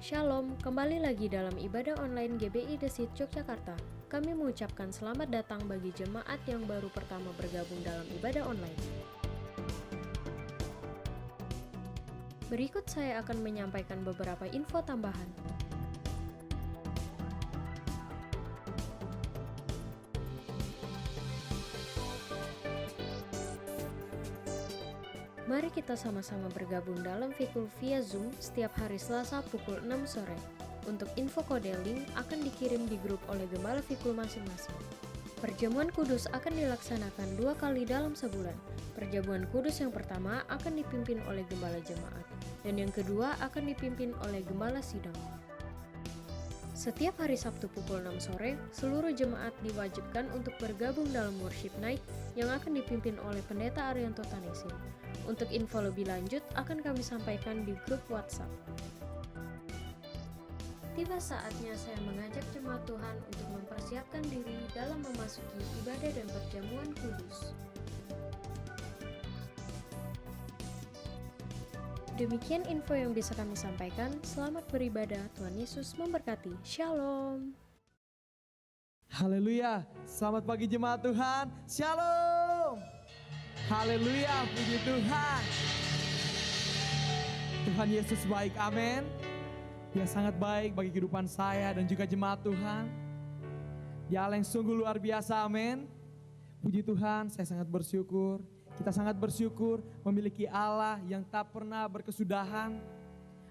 Shalom, kembali lagi dalam ibadah online GBI The Seed Yogyakarta. Kami mengucapkan selamat datang bagi jemaat yang baru pertama bergabung dalam ibadah online. Berikut saya akan menyampaikan beberapa info tambahan. Mari kita sama-sama bergabung dalam Fikul via Zoom setiap hari Selasa pukul 6 sore. Untuk info kode link akan dikirim di grup oleh gembala Fikul masing-masing. Perjamuan kudus akan dilaksanakan 2 kali dalam sebulan. Perjamuan kudus yang pertama akan dipimpin oleh gembala jemaat, dan yang kedua akan dipimpin oleh gembala sidang. Setiap hari Sabtu pukul 6 sore, seluruh jemaat diwajibkan untuk bergabung dalam worship night yang akan dipimpin oleh Pendeta Arianto Tanesin. Untuk info lebih lanjut akan kami sampaikan di grup WhatsApp. Tiba saatnya saya mengajak jemaat Tuhan untuk mempersiapkan diri dalam memasuki ibadah dan perjamuan kudus. Demikian info yang bisa kami sampaikan. Selamat beribadah, Tuhan Yesus memberkati. Shalom. Haleluya, selamat pagi jemaat Tuhan. Shalom. Haleluya, puji Tuhan. Tuhan Yesus baik, amin. Dia sangat baik bagi kehidupan saya dan juga jemaat Tuhan. Dia Allah yang sungguh luar biasa, amin. Puji Tuhan, saya sangat bersyukur. Kita sangat bersyukur memiliki Allah yang tak pernah berkesudahan.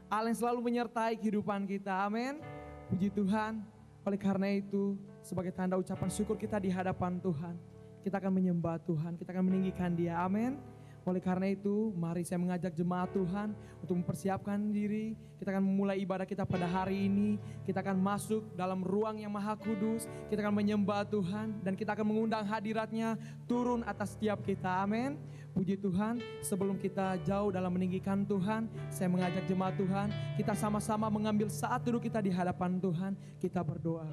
Allah yang selalu menyertai kehidupan kita, amin. Puji Tuhan, oleh karena itu sebagai tanda ucapan syukur kita di hadapan Tuhan, kita akan menyembah Tuhan, kita akan meninggikan Dia, amin. Oleh karena itu, mari saya mengajak jemaat Tuhan untuk mempersiapkan diri. Kita akan memulai ibadah kita pada hari ini. Kita akan masuk dalam ruang yang maha kudus. Kita akan menyembah Tuhan dan kita akan mengundang hadirat-Nya turun atas setiap kita, amin. Puji Tuhan, sebelum kita jauh dalam meninggikan Tuhan, saya mengajak jemaat Tuhan, kita sama-sama mengambil saat duduk kita di hadapan Tuhan. Kita berdoa.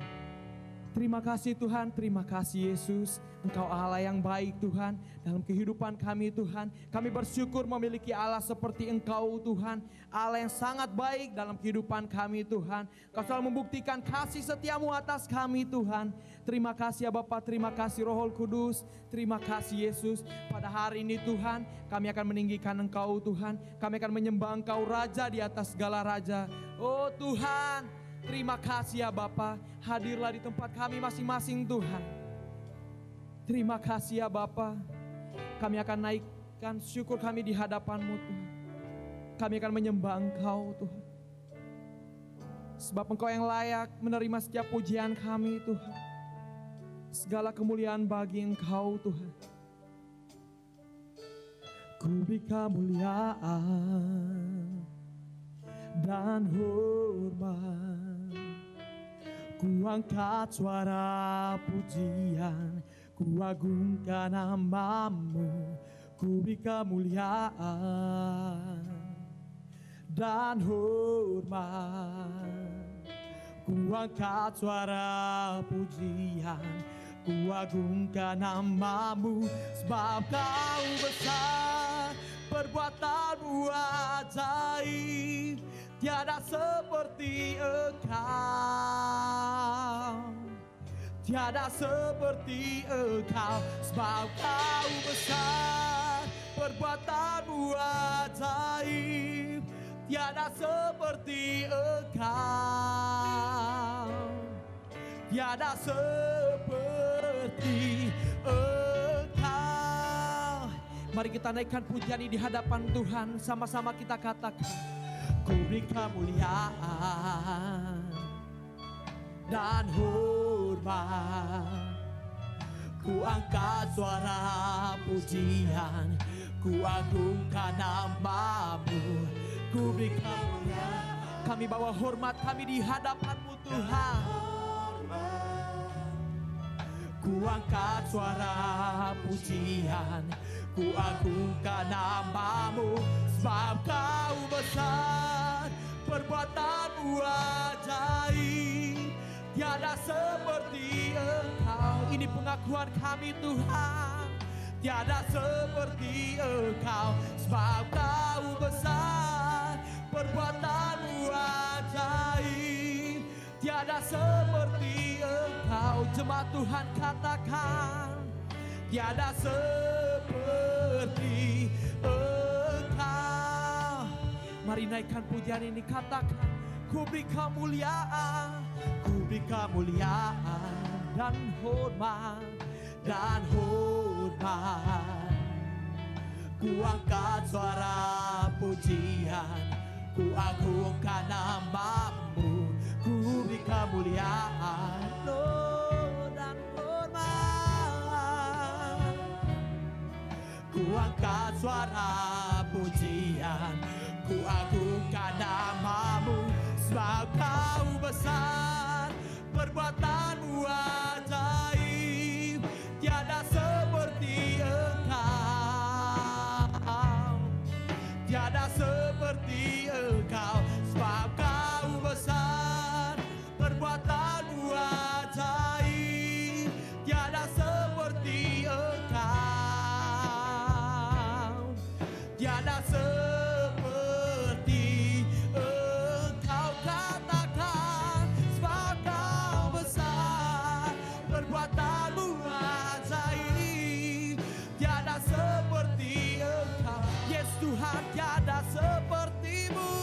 Terima kasih Tuhan, terima kasih Yesus. Engkau Allah yang baik Tuhan. Dalam kehidupan kami Tuhan, kami bersyukur memiliki Allah seperti Engkau Tuhan. Allah yang sangat baik dalam kehidupan kami Tuhan. Kau selalu membuktikan kasih setiamu atas kami Tuhan. Terima kasih ya Bapa, terima kasih Roh Kudus. Terima kasih Yesus. Pada hari ini Tuhan, kami akan meninggikan Engkau Tuhan. Kami akan menyembah Engkau Raja di atas segala Raja. Oh Tuhan, terima kasih ya Bapa, hadirlah di tempat kami masing-masing Tuhan. Terima kasih ya Bapa, kami akan naikkan syukur kami di hadapan-Mu Tuhan. Kami akan menyembah Engkau Tuhan. Sebab Engkau yang layak menerima setiap pujian kami Tuhan. Segala kemuliaan bagi Engkau Tuhan. Ku beri kemuliaan dan hormat, ku angkat suara pujian, ku agungkan nama-Mu. Ku beri kemuliaan dan hormat, ku angkat suara pujian, ku agungkan nama-Mu. Sebab Kau besar, perbuatan-Mu ajaib, tiada seperti Engkau, tiada seperti Engkau. Sebab Kau besar, perbuatan-Mu ajaib, tiada seperti Engkau, tiada seperti Engkau. Mari kita naikkan pujian ini di hadapan Tuhan. Sama-sama kita katakan, ku beri kemuliaan dan hormat, ku angkat suara pujian, ku agungkan nama-Mu. Ku beri kemuliaan, kami bawa hormat kami di hadapan-Mu Tuhan. Ku angkat suara pujian, ku agungkan nama-Mu. Sebab Kau besar, perbuatan-Mu ajaib, tiada seperti Engkau. Ini pengakuan kami Tuhan, tiada seperti Engkau. Sebab Kau besar, perbuatanmu ajaib, tiada seperti Engkau. Jemaat Tuhan katakan, tiada seperti Engkau. Mari naikkan pujian ini, katakan, ku beri kemuliaan, ku beri kemuliaan dan hormat, dan hormat. Ku angkat suara pujian, ku agungkan namamu, ku beri kemuliaan dan hormat. Ku angkat suara pujian, ku agungkan namamu, sebab Kau besar, perbuatanmu ajaib, tiada seperti Engkau, tiada seperti Engkau, sebab Kau besar, perbuatanmu ajaib, tiada seperti Engkau, tiada seperti Engkau. Katakan, sebab Kau besar, perbuatanmu ajaib, tiada seperti Engkau. Yes Tuhan, tiada seperti-Mu.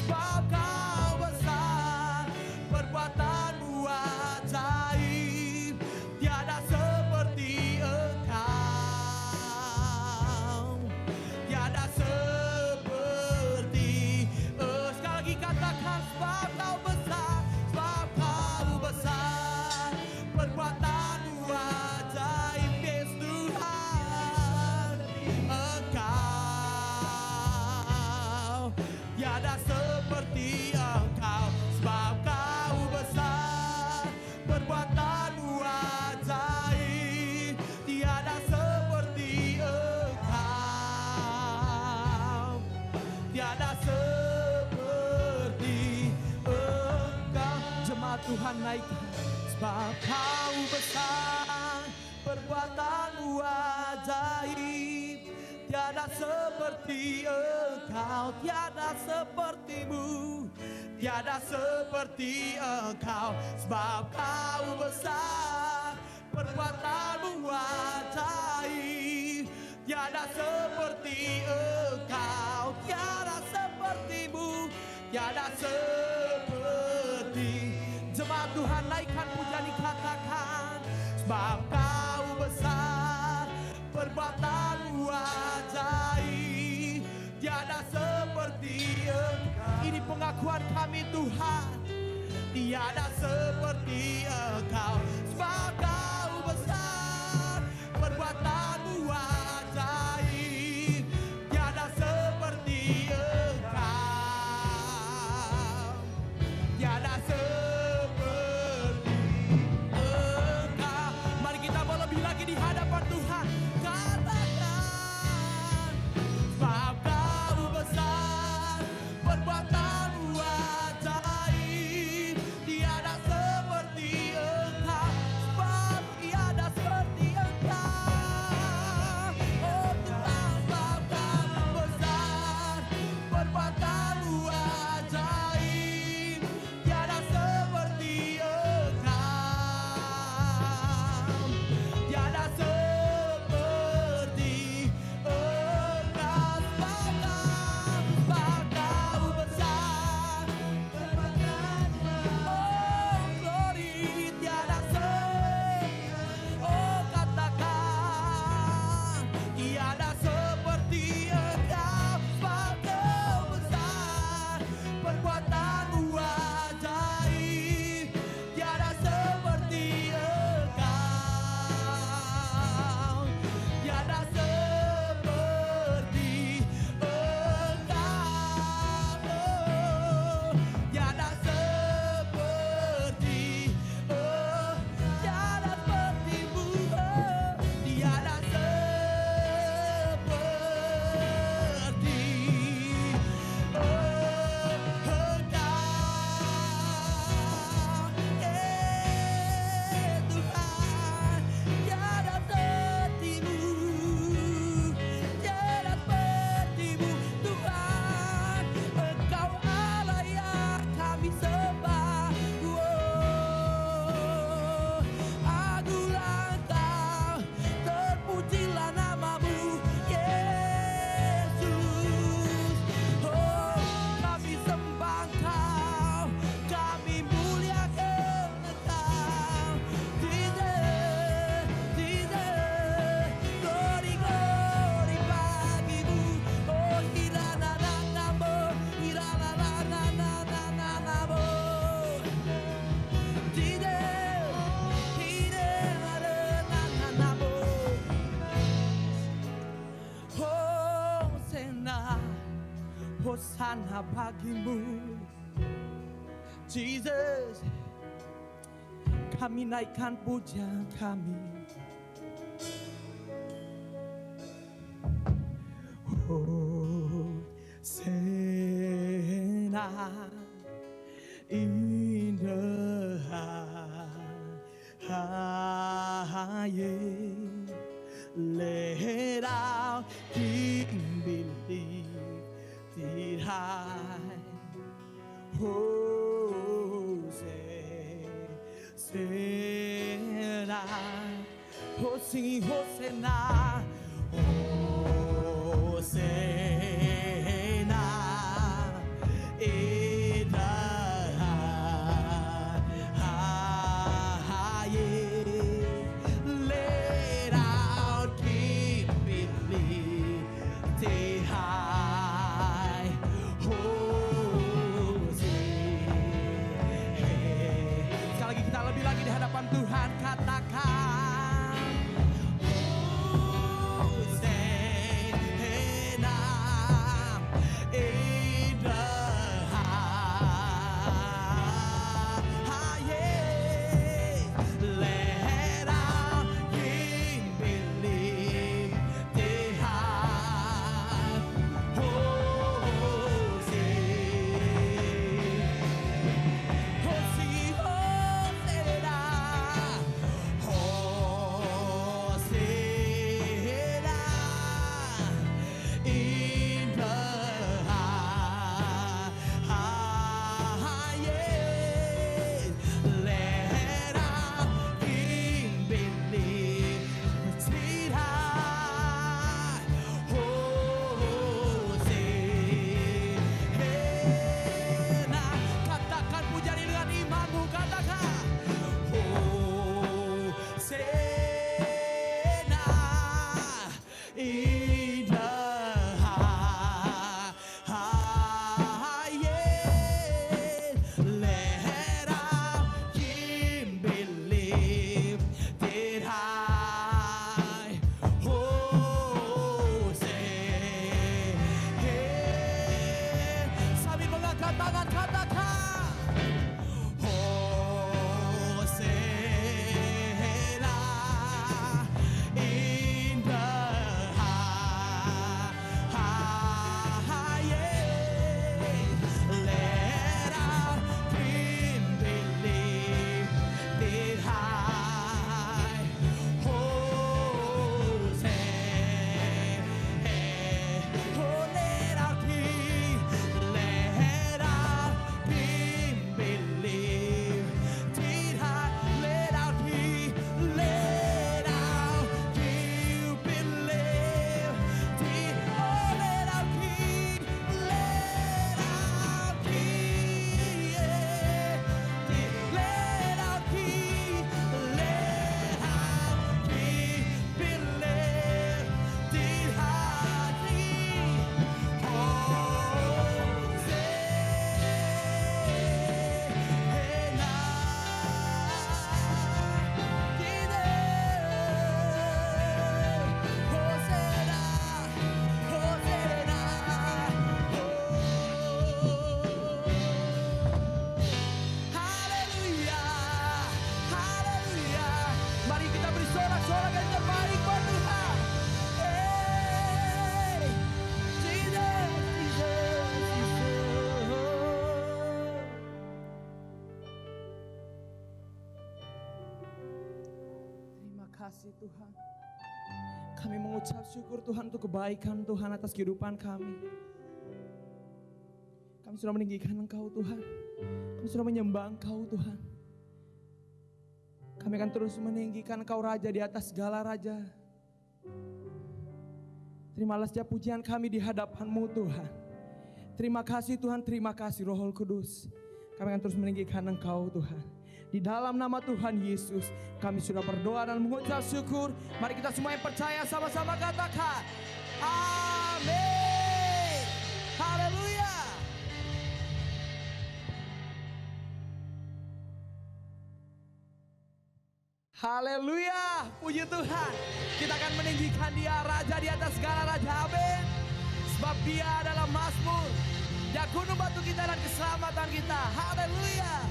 Sebab Kau besar, perbuatanmu ajaib, tiada seperti Engkau, tiada seperti sekali lagi katakan, sebab Kau besar, sebab Kau besar, perbuatanmu ajaib. Yes Tuhan, Engkau, tiada seperti Engkau, sebab Kau besar, perbuatanmu ajaib, tiada seperti Engkau, tiada seperti Engkau. Jemaat Tuhan naikkan, sebab Kau besar, perbuatanmu ajaib, tiada seperti Engkau, tiada seperti-Mu, tiada seperti Engkau, sebab Kau besar, perbuatanmu ajaib, tiada seperti Engkau, tiada seperti-Mu, tiada seperti. Jemaat Tuhan naikkan pujian, dikatakan, sebab Kau besar, perbuatanmu ajaib, tiada seperti Engkau. Ini pengakuan kami Tuhan, tiada seperti Engkau, sebab Kau besar, perbuatanmu ajaib, tiada seperti Engkau, tiada seperti Engkau. Mari kita melebih lagi di hadapan Tuhan, katakan, sebab Kau besar, perbuatanmu ajaib, tiada seperti Engkau. hanya bagimu. Jesus, kami naikkan pujian kami. Hosana indah haye, let out King believe did I Hosanna, oh sing Hosanna, Hosanna in the highest, let out King believe did high, sekali lagi kita lebih lagi di hadapan Tuhan, katakan Hosanna in the highest, let our King believe the high, katakan pujian dengan imanmu, katakan Hosanna in the highest, let our King believe that high, sambil mengangkat tangan, katakan Hosanna in the highest, let our King believe that high, Hosanna, oh let our King, let our King believe that high, let our King, let our King believe that, oh let our King, let our King, yeah, let our King, let our King believe that high King, haleluya, haleluya. Mari kita beri sorak-sorak yang terbaik buat Tuhan. Hey, Jesus, Jesus, Jesus. Terima kasih Tuhan. Kami mengucap syukur Tuhan untuk kebaikan Tuhan atas kehidupan kami. Kami sudah meninggikan Engkau Tuhan. Kami sudah menyembah Engkau Tuhan. Kami akan terus meninggikan Engkau Raja di atas segala raja. Terimalah setiap pujian kami di hadapan-Mu Tuhan. Terima kasih Tuhan, terima kasih Roh Kudus. Kami akan terus meninggikan Engkau Tuhan. Di dalam nama Tuhan Yesus kami sudah berdoa dan mengucap syukur. Mari kita semua yang percaya sama-sama katakan amin. Haleluya. Haleluya, puji Tuhan. Kita akan meninggikan Dia Raja di atas segala raja, amin. Sebab Dia adalah Mazmur Ya gunung batu kita dan keselamatan kita. Haleluya.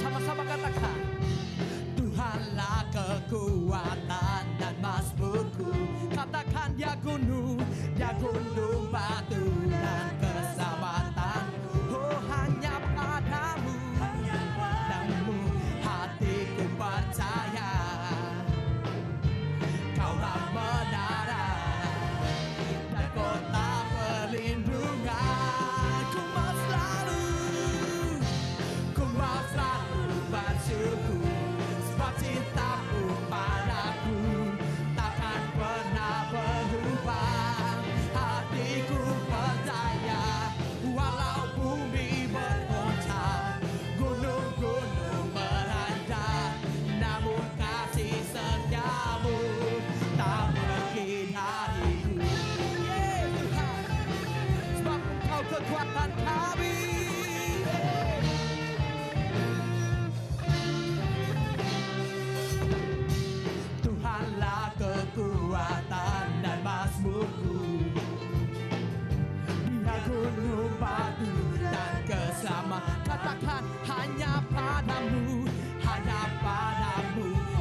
Sama-sama katakan. Tuhanlah kekuatan dan mazmurku. Katakan dia gunung batu dan keselamatan. Oh hanya padamu, hatiku percaya. Kaulah menara dan kota perlindungan. Ku mau selalu bersyukur. Sebab cintamu padaku takkan pernah berubah. Hatiku percaya walau bumi bergoncang, gunung-gunung beranjak, namun kasih setiamu tak pergi dariku. Yeah, Tuhan, sebab Engkau kekuatan kami. Tuhanlah kekuatan dan mazmurku. Dia gunung batu dan keselamatan. Katakan hanya padamu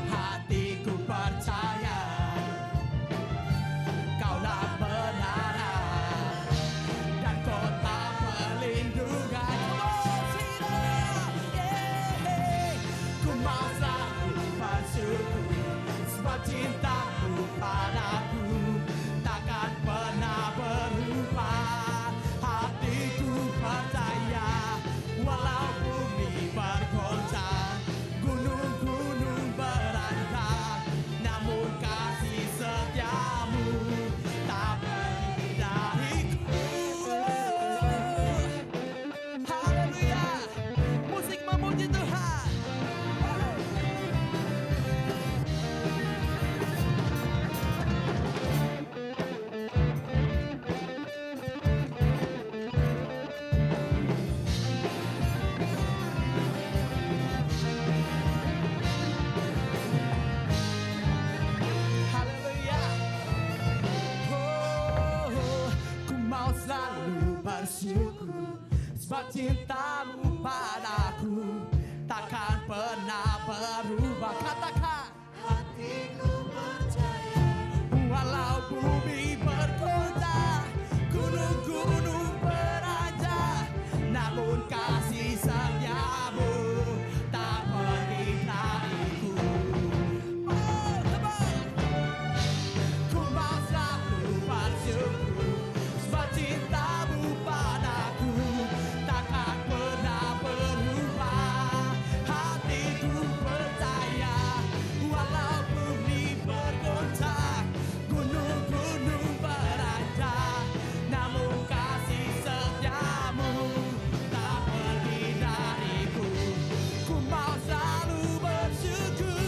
hatiku percaya. Kaulah menara dan kota perlindungan. Ku mau selalu bersyukur. Sebab cintamu padaku takkan pernah berubah. Hatiku percaya walau bumi bergoncang, gunung-gunung beranjak, namun kasih setiamu tak pergi dariku. Haleluya. Musik memuji Tuhan. Haleluya. Oh, ku mau selalu bersyukur. Sebab cintamu padaku takkan pernah berubah. Katakan. Hatiku percaya walau bumi bergoncang, gunung-gunung beranjak, namun kasih setiamu tak pergi dariku. Oh, tebal. Ku mau selalu bersyukur. Sebab cintamu padaku takkan pernah berubah. Hatiku percaya walau bumi bergoncang, gunung-gunung beranjak, namun kasih setiamu tak pergi dariku. Ku mau selalu bersyukur.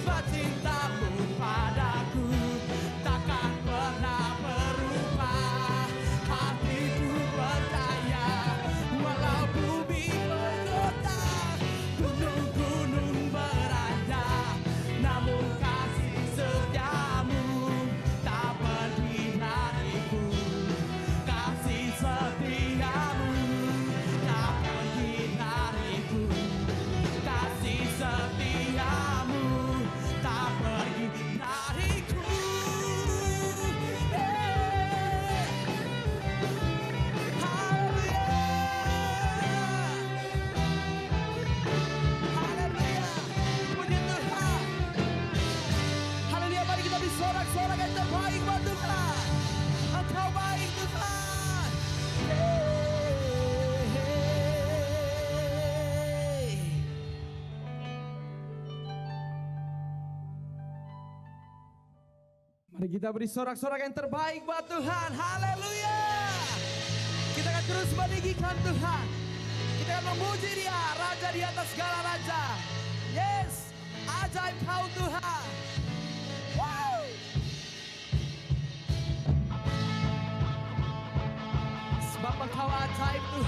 Sebab cintamu padaku takkan pernah berubah. Hatiku percaya walau bumi bergoncang, gunung-gunung beranjak, namun kasih setiamu tak pergi dariku. Kasih setiamu tak pergi dariku. Kasih setiamu tak pergi dariku. Haleluya. Haleluya. Puji Tuhan. Haleluya. Mari kita bersorak-sorak yang terbaik buat Tuhan. Engkau baik Tuhan. Mari kita beri sorak-sorak yang terbaik buat Tuhan. Haleluya. Kita akan terus meninggikan Tuhan. Kita akan memuji Dia, Raja di atas segala raja. Yes, ajaib Kau Tuhan. Wow. Sebab Engkau ajaib Tuhan.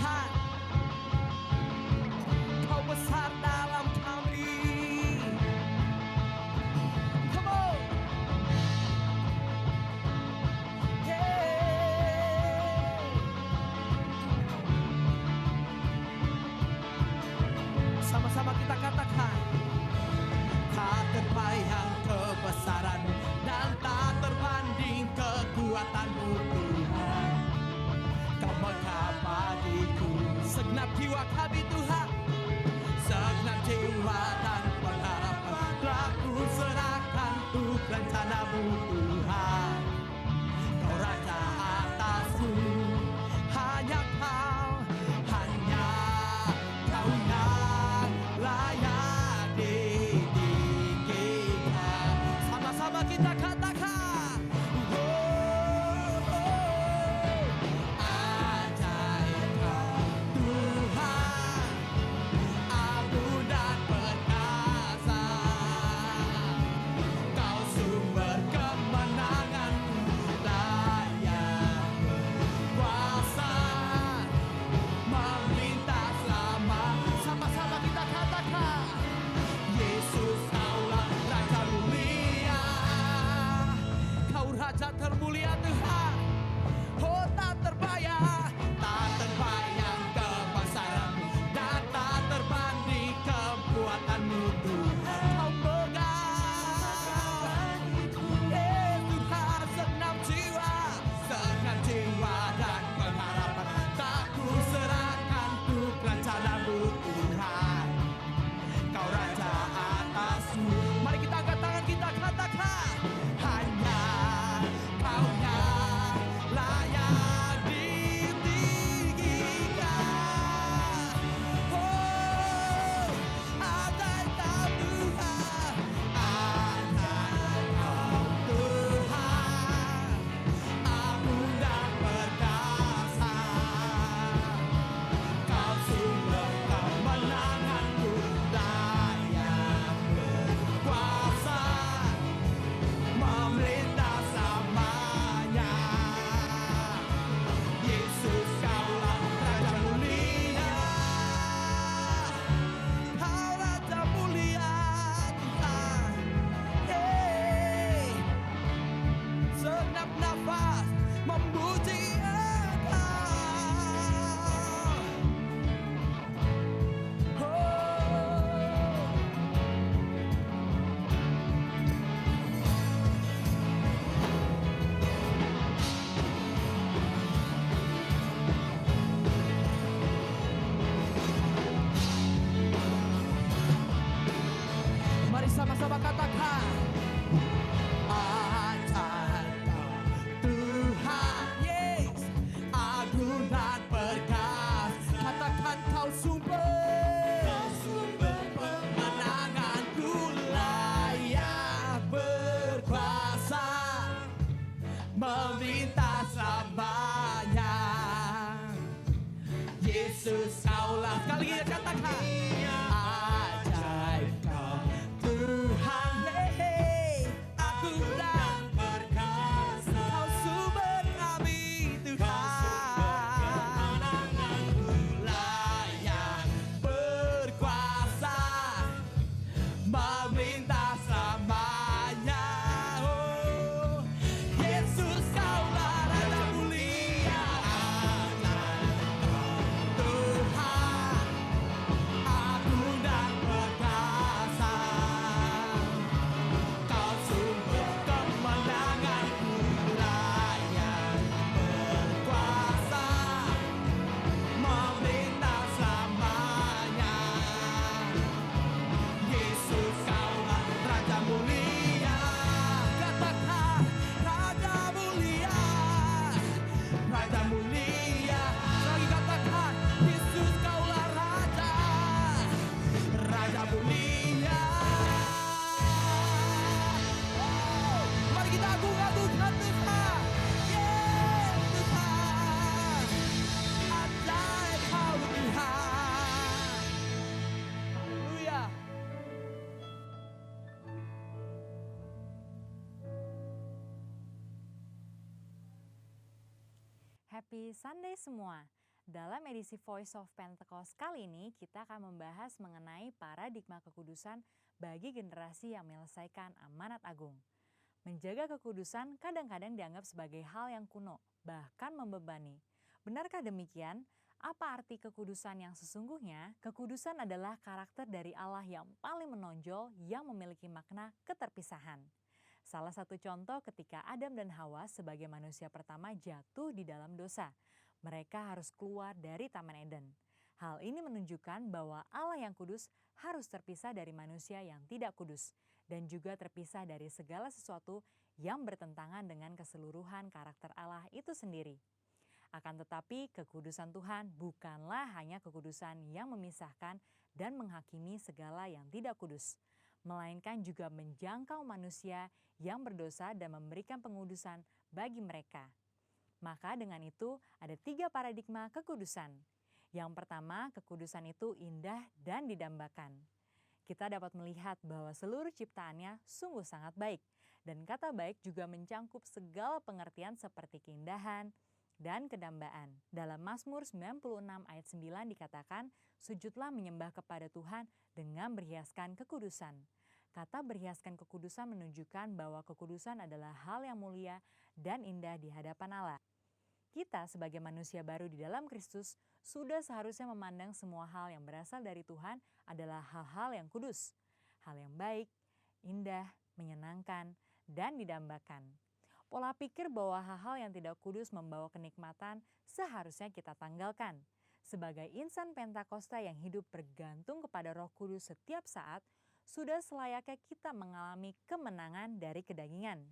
Happy Sunday semua. Dalam edisi Voice of Pentecost kali ini kita akan membahas mengenai paradigma kekudusan bagi generasi yang menyelesaikan amanat agung. Menjaga kekudusan kadang-kadang dianggap sebagai hal yang kuno, bahkan membebani. Benarkah demikian? Apa arti kekudusan yang sesungguhnya? Kekudusan adalah karakter dari Allah yang paling menonjol yang memiliki makna keterpisahan. Salah satu contoh ketika Adam dan Hawa sebagai manusia pertama jatuh di dalam dosa. Mereka harus keluar dari Taman Eden. Hal ini menunjukkan bahwa Allah yang kudus harus terpisah dari manusia yang tidak kudus. Dan juga terpisah dari segala sesuatu yang bertentangan dengan keseluruhan karakter Allah itu sendiri. Akan tetapi kekudusan Tuhan bukanlah hanya kekudusan yang memisahkan dan menghakimi segala yang tidak kudus, melainkan juga menjangkau manusia yang berdosa dan memberikan pengudusan bagi mereka. Maka dengan itu ada 3 paradigma kekudusan. Yang pertama, kekudusan itu indah dan didambakan. Kita dapat melihat bahwa seluruh ciptaannya sungguh sangat baik. Dan kata baik juga mencangkup segala pengertian seperti keindahan dan kedambaan. Dalam Mazmur 96 ayat 9 dikatakan, sujudlah menyembah kepada Tuhan dengan berhiaskan kekudusan. Kata berhiaskan kekudusan menunjukkan bahwa kekudusan adalah hal yang mulia dan indah di hadapan Allah. Kita sebagai manusia baru di dalam Kristus sudah seharusnya memandang semua hal yang berasal dari Tuhan adalah hal-hal yang kudus, hal yang baik, indah, menyenangkan, dan didambakan. Pola pikir bahwa hal-hal yang tidak kudus membawa kenikmatan seharusnya kita tanggalkan. Sebagai insan Pentakosta yang hidup bergantung kepada Roh Kudus setiap saat, sudah selayaknya kita mengalami kemenangan dari kedagingan.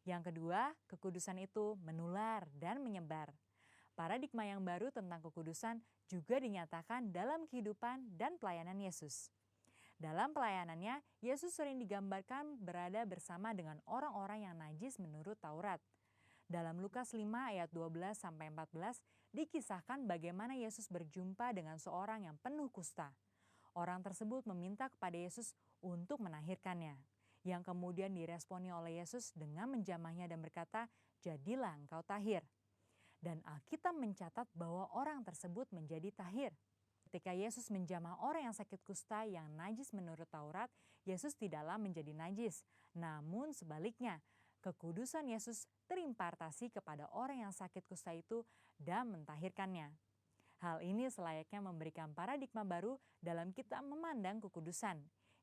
Yang kedua, kekudusan itu menular dan menyebar. Paradigma yang baru tentang kekudusan juga dinyatakan dalam kehidupan dan pelayanan Yesus. Dalam pelayanannya, Yesus sering digambarkan berada bersama dengan orang-orang yang najis menurut Taurat. Dalam Lukas 5 ayat 12-14 dikisahkan bagaimana Yesus berjumpa dengan seorang yang penuh kusta. Orang tersebut meminta kepada Yesus untuk menahirkannya, yang kemudian diresponi oleh Yesus dengan menjamahnya dan berkata, "Jadilah engkau tahir." Dan Alkitab mencatat bahwa orang tersebut menjadi tahir. Ketika Yesus menjamah orang yang sakit kusta yang najis menurut Taurat, Yesus tidaklah menjadi najis. Namun sebaliknya, kekudusan Yesus terimpartasi kepada orang yang sakit kusta itu dan mentahirkannya. Hal ini selayaknya memberikan paradigma baru dalam kita memandang kekudusan,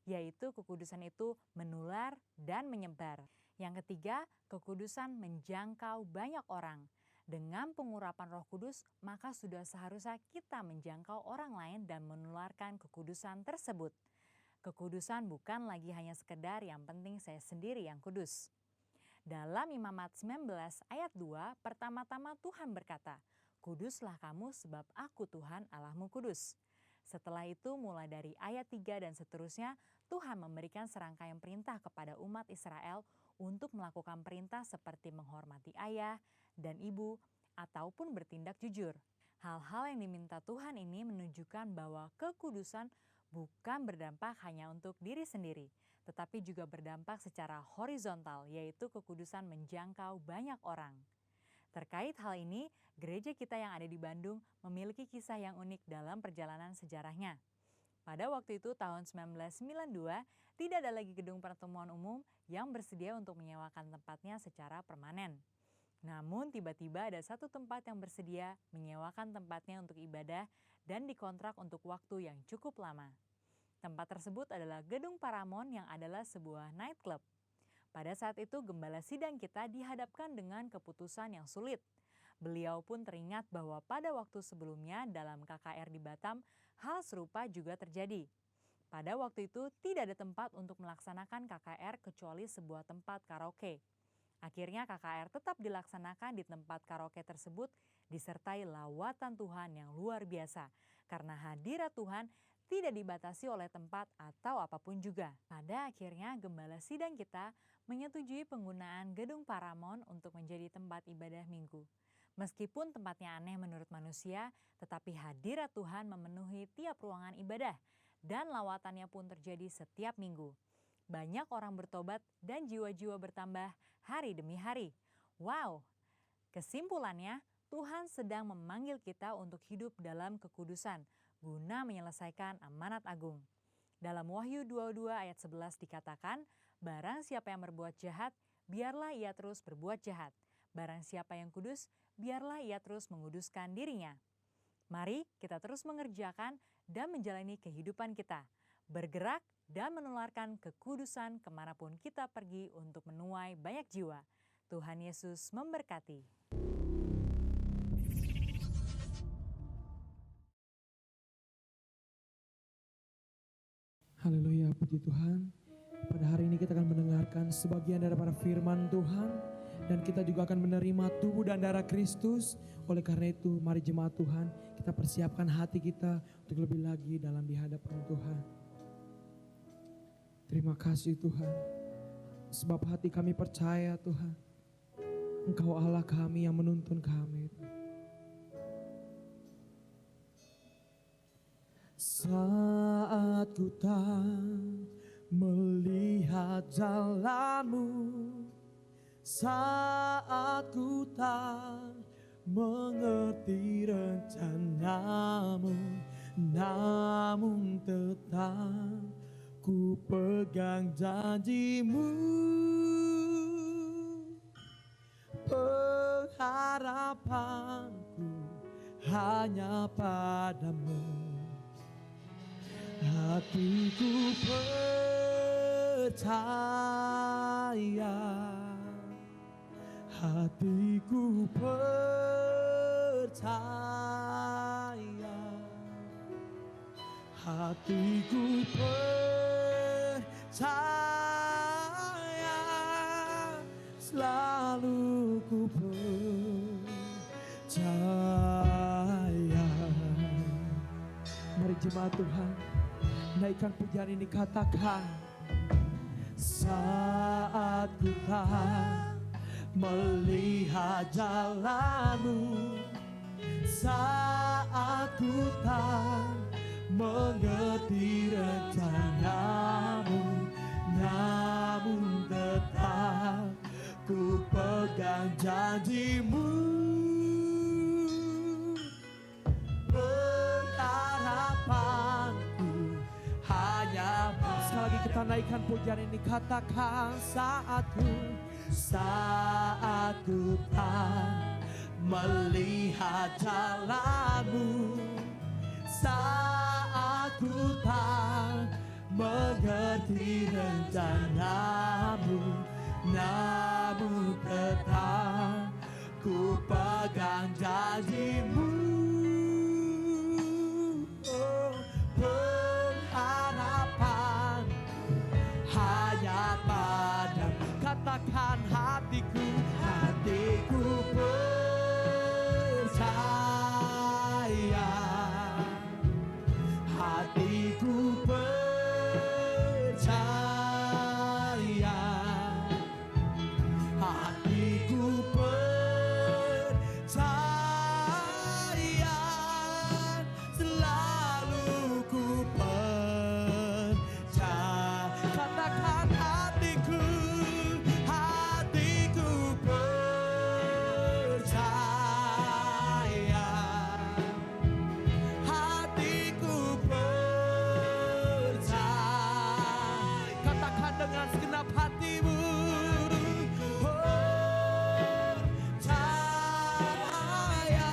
yaitu kekudusan itu menular dan menyebar. Yang ketiga, kekudusan menjangkau banyak orang. Dengan pengurapan Roh Kudus, maka sudah seharusnya kita menjangkau orang lain dan menularkan kekudusan tersebut. Kekudusan bukan lagi hanya sekedar yang penting saya sendiri yang kudus. Dalam Imamat 19 ayat 2, pertama-tama Tuhan berkata, "Kuduslah kamu sebab aku Tuhan Allahmu kudus." Setelah itu mulai dari ayat 3 dan seterusnya, Tuhan memberikan serangkaian perintah kepada umat Israel untuk melakukan perintah seperti menghormati ayah dan ibu ataupun bertindak jujur. Hal-hal yang diminta Tuhan ini menunjukkan bahwa kekudusan bukan berdampak hanya untuk diri sendiri, tetapi juga berdampak secara horizontal, yaitu kekudusan menjangkau banyak orang. Terkait hal ini, gereja kita yang ada di Bandung memiliki kisah yang unik dalam perjalanan sejarahnya. Pada waktu itu tahun 1992, tidak ada lagi gedung pertemuan umum yang bersedia untuk menyewakan tempatnya secara permanen. Namun tiba-tiba ada satu tempat yang bersedia menyewakan tempatnya untuk ibadah dan dikontrak untuk waktu yang cukup lama. Tempat tersebut adalah Gedung Paramount yang adalah sebuah nightclub. Pada saat itu gembala sidang kita dihadapkan dengan keputusan yang sulit. Beliau pun teringat bahwa pada waktu sebelumnya dalam KKR di Batam, hal serupa juga terjadi. Pada waktu itu tidak ada tempat untuk melaksanakan KKR kecuali sebuah tempat karaoke. Akhirnya KKR tetap dilaksanakan di tempat karaoke tersebut disertai lawatan Tuhan yang luar biasa. Karena hadirat Tuhan tidak dibatasi oleh tempat atau apapun juga. Pada akhirnya gembala sidang kita menyetujui penggunaan Gedung Paramount untuk menjadi tempat ibadah minggu. Meskipun tempatnya aneh menurut manusia, tetapi hadirat Tuhan memenuhi tiap ruangan ibadah dan lawatannya pun terjadi setiap minggu. Banyak orang bertobat dan jiwa-jiwa bertambah hari demi hari. Wow! Kesimpulannya, Tuhan sedang memanggil kita untuk hidup dalam kekudusan guna menyelesaikan amanat agung. Dalam Wahyu 22 ayat 11 dikatakan, barang siapa yang berbuat jahat, biarlah ia terus berbuat jahat. Barang siapa yang kudus, biarlah ia terus menguduskan dirinya. Mari kita terus mengerjakan dan menjalani kehidupan kita, bergerak dan menularkan kekudusan kemanapun kita pergi untuk menuai banyak jiwa. Tuhan Yesus memberkati. Haleluya, puji Tuhan. Pada hari ini kita akan mendengarkan sebagian daripada firman Tuhan. Dan kita juga akan menerima tubuh dan darah Kristus. Oleh karena itu, mari jemaat Tuhan, kita persiapkan hati kita untuk lebih lagi dalam di hadapan Tuhan. Terima kasih Tuhan. Sebab hati kami percaya Tuhan, Engkau Allah kami yang menuntun kami. Saat ku tak melihat jalanmu, saat ku tak mengerti rencanamu, namun tetap ku pegang janjimu. Pengharapanku hanya padamu. Hatiku percaya, hatiku percaya, hatiku percaya, selalu ku percaya. Mari jemaat Tuhan, naikkan pujian ini, katakan. Saat ku tak melihat jalanmu, saat ku tak mengerti rencanamu, namun tetap ku pegang janjimu. Sekali lagi kita naikkan pujian ini, katakan. Saat ku tak melihat jalanmu, saat ku tak mengerti rencanamu, namun tetap ku pegang janjimu. Katakan, hatiku percaya, hatiku percaya, hatiku percaya, selalu ku percaya. Katakan, hatiku dengan segenap hatimu, percaya,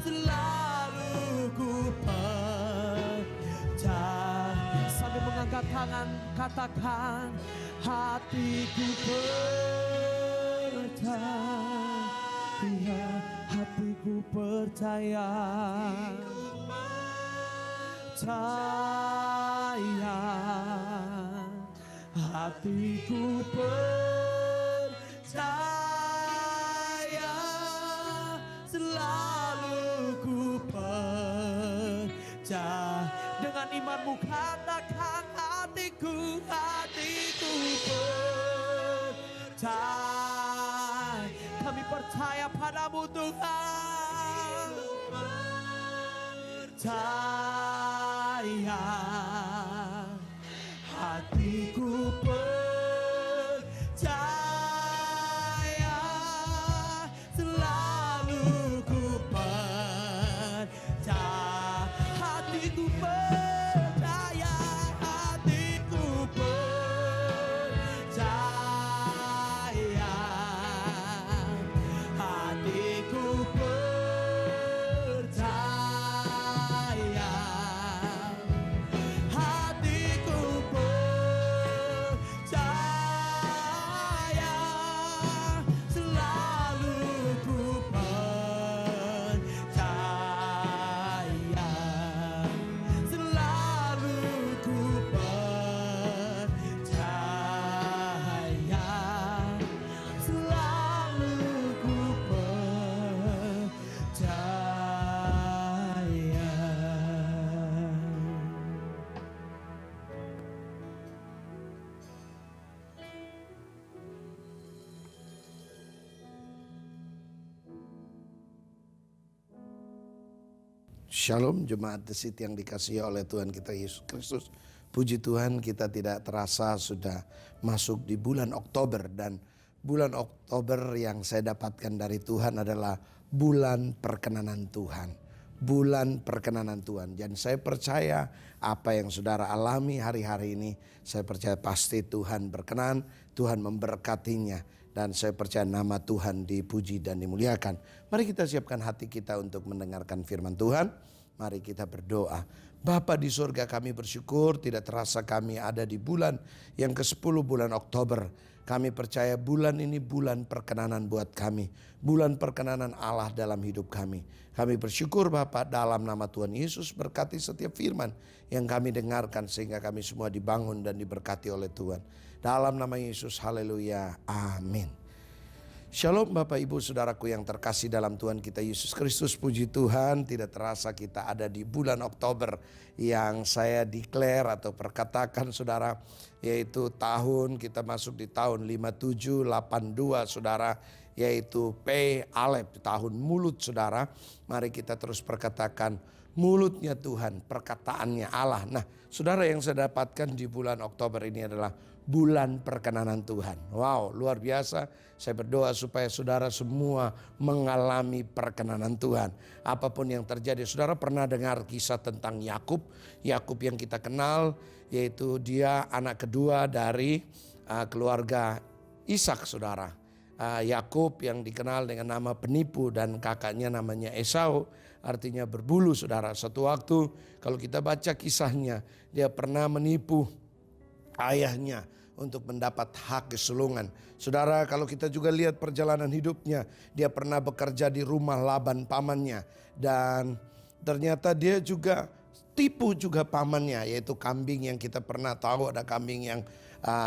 selalu ku percaya. Sambil mengangkat tangan, katakan, hatiku percaya, hatiku percaya, percaya, hatiku percaya, selalu ku percaya. Dengan imanmu katakan, hatiku percaya. Kami percaya padamu Tuhan, percaya, hatiku percaya, selalu Shalom jemaat The City yang dikasihi oleh Tuhan kita Yesus Kristus. Puji Tuhan, kita tidak terasa sudah masuk di bulan Oktober. Dan bulan Oktober yang saya dapatkan dari Tuhan adalah bulan perkenanan Tuhan. Bulan perkenanan Tuhan. Dan saya percaya apa yang saudara alami hari-hari ini, saya percaya pasti Tuhan berkenan, Tuhan memberkatinya. Dan saya percaya nama Tuhan dipuji dan dimuliakan. Mari kita siapkan hati kita untuk mendengarkan firman Tuhan. Mari kita berdoa. Bapa di surga, kami bersyukur tidak terasa kami ada di bulan yang ke-10 bulan Oktober. Kami percaya bulan ini bulan perkenanan buat kami. Bulan perkenanan Allah dalam hidup kami. Kami bersyukur Bapa, dalam nama Tuhan Yesus berkati setiap firman yang kami dengarkan sehingga kami semua dibangun dan diberkati oleh Tuhan. Dalam nama Yesus, haleluya, amin. Shalom Bapak Ibu Saudaraku yang terkasih dalam Tuhan kita Yesus Kristus. Puji Tuhan, tidak terasa kita ada di bulan Oktober yang saya declare atau perkatakan saudara, yaitu tahun kita masuk di tahun 5782 saudara, yaitu P Alef, tahun mulut saudara. Mari kita terus perkatakan mulutnya Tuhan, perkataannya Allah. Nah saudara, yang saya dapatkan di bulan Oktober ini adalah bulan perkenanan Tuhan. Wow, luar biasa. Saya berdoa supaya saudara semua mengalami perkenanan Tuhan. Apapun yang terjadi, saudara pernah dengar kisah tentang Yakub. Yakub yang kita kenal, yaitu dia anak kedua dari keluarga Ishak saudara. Yakub yang dikenal dengan nama penipu dan kakaknya namanya Esau, artinya berbulu saudara. Satu waktu kalau kita baca kisahnya, dia pernah menipu ayahnya untuk mendapat hak kesulungan. Saudara, kalau kita juga lihat perjalanan hidupnya, dia pernah bekerja di rumah Laban pamannya. Dan ternyata dia juga tipu juga pamannya, yaitu kambing yang kita pernah tahu ada kambing yang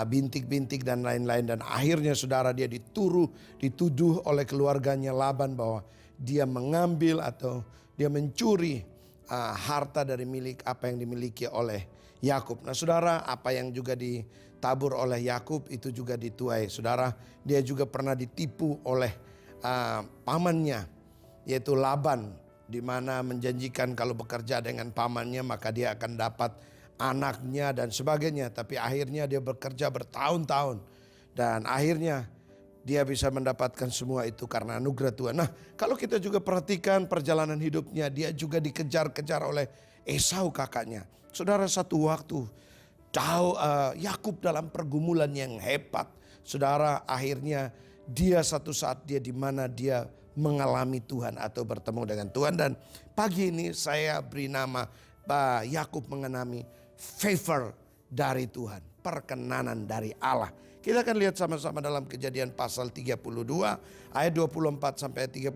bintik-bintik dan lain-lain. Dan akhirnya saudara, dia dituduh oleh keluarganya Laban bahwa dia mengambil atau dia mencuri harta dari milik apa yang dimiliki oleh Yakub. Nah saudara, apa yang juga ditabur oleh Yakub itu juga dituai. Saudara, dia juga pernah ditipu oleh pamannya, yaitu Laban, di mana menjanjikan kalau bekerja dengan pamannya maka dia akan dapat anaknya dan sebagainya. Tapi akhirnya dia bekerja bertahun-tahun dan akhirnya dia bisa mendapatkan semua itu karena anugerah Tuhan. Nah kalau kita juga perhatikan perjalanan hidupnya, dia juga dikejar-kejar oleh Esau kakaknya. Saudara, satu waktu Yakub dalam pergumulan yang hebat. Saudara, akhirnya dia satu saat dia di mana dia mengalami Tuhan atau bertemu dengan Tuhan. Dan pagi ini saya beri nama Yakub mengalami favor dari Tuhan, perkenanan dari Allah. Kita akan lihat sama-sama dalam Kejadian pasal 32 ayat 24 sampai 31.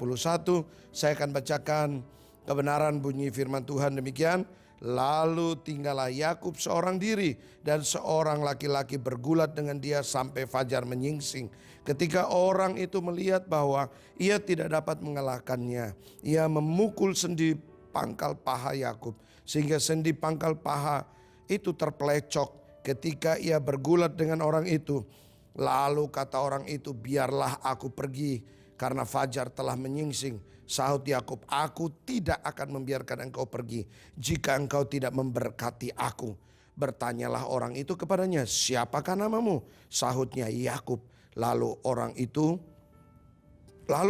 Saya akan bacakan kebenaran bunyi firman Tuhan demikian. Lalu tinggallah Yakub seorang diri dan seorang laki-laki bergulat dengan dia sampai fajar menyingsing. Ketika orang itu melihat bahwa ia tidak dapat mengalahkannya, ia memukul sendi pangkal paha Yakub sehingga sendi pangkal paha itu terpelecok ketika ia bergulat dengan orang itu. Lalu kata orang itu, biarlah aku pergi karena fajar telah menyingsing. Sahut Yakub, aku tidak akan membiarkan engkau pergi jika engkau tidak memberkati aku. Bertanyalah orang itu kepadanya, siapakah namamu? Sahutnya Yakub. Lalu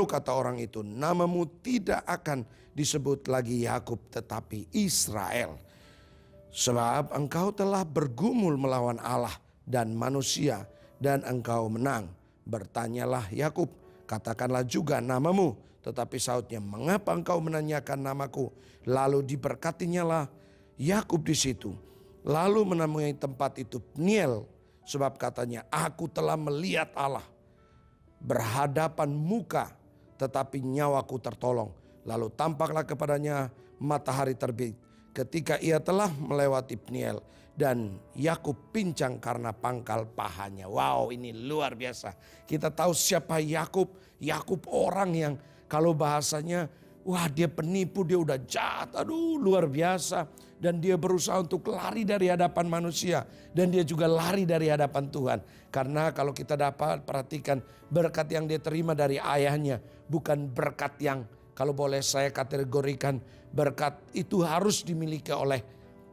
kata orang itu, namamu tidak akan disebut lagi Yakub tetapi Israel. Sebab engkau telah bergumul melawan Allah dan manusia dan engkau menang. Bertanyalah Yakub, katakanlah juga namamu. Tetapi sahutnya, mengapa engkau menanyakan namaku? Lalu diberkatinya lah Yakub di situ. Lalu menamai tempat itu Peniel, sebab katanya, aku telah melihat Allah berhadapan muka, tetapi nyawaku tertolong. Lalu tampaklah kepadanya matahari terbit ketika ia telah melewati Peniel, dan Yakub pincang karena pangkal pahanya. Wow, ini luar biasa. Kita tahu siapa Yakub. Yakub orang yang kalau bahasanya, wah dia penipu, dia udah jahat, aduh luar biasa. Dan dia berusaha untuk lari dari hadapan manusia. Dan dia juga lari dari hadapan Tuhan. Karena kalau kita dapat perhatikan berkat yang dia terima dari ayahnya, bukan berkat yang Kalau boleh saya kategorikan, berkat itu harus dimiliki oleh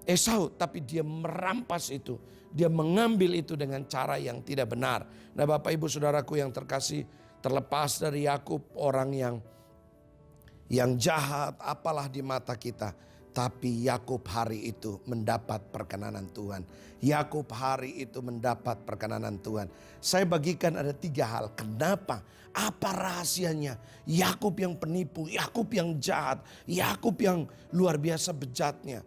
Esau, tapi dia merampas itu. Dia mengambil itu dengan cara yang tidak benar. Nah, Bapak Ibu Saudaraku yang terkasih, terlepas dari Yakub orang yang jahat apalah di mata kita, tapi Yakub hari itu mendapat perkenanan Tuhan. Yakub hari itu mendapat perkenanan Tuhan. Saya bagikan ada 3 hal. Kenapa? Apa rahasianya? Yakub yang penipu, Yakub yang jahat, Yakub yang luar biasa bejatnya.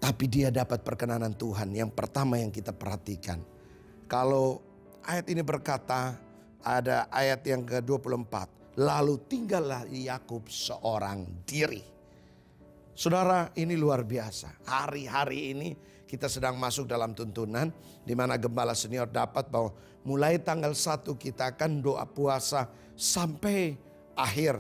Tapi dia dapat perkenanan Tuhan. Yang pertama yang kita perhatikan. Kalau ayat ini berkata, ada ayat yang ke-24. Lalu tinggallah Yakub seorang diri. Saudara, ini luar biasa. Hari-hari ini kita sedang masuk dalam tuntunan. Di mana gembala senior dapat bahwa mulai tanggal 1 kita akan doa puasa sampai akhir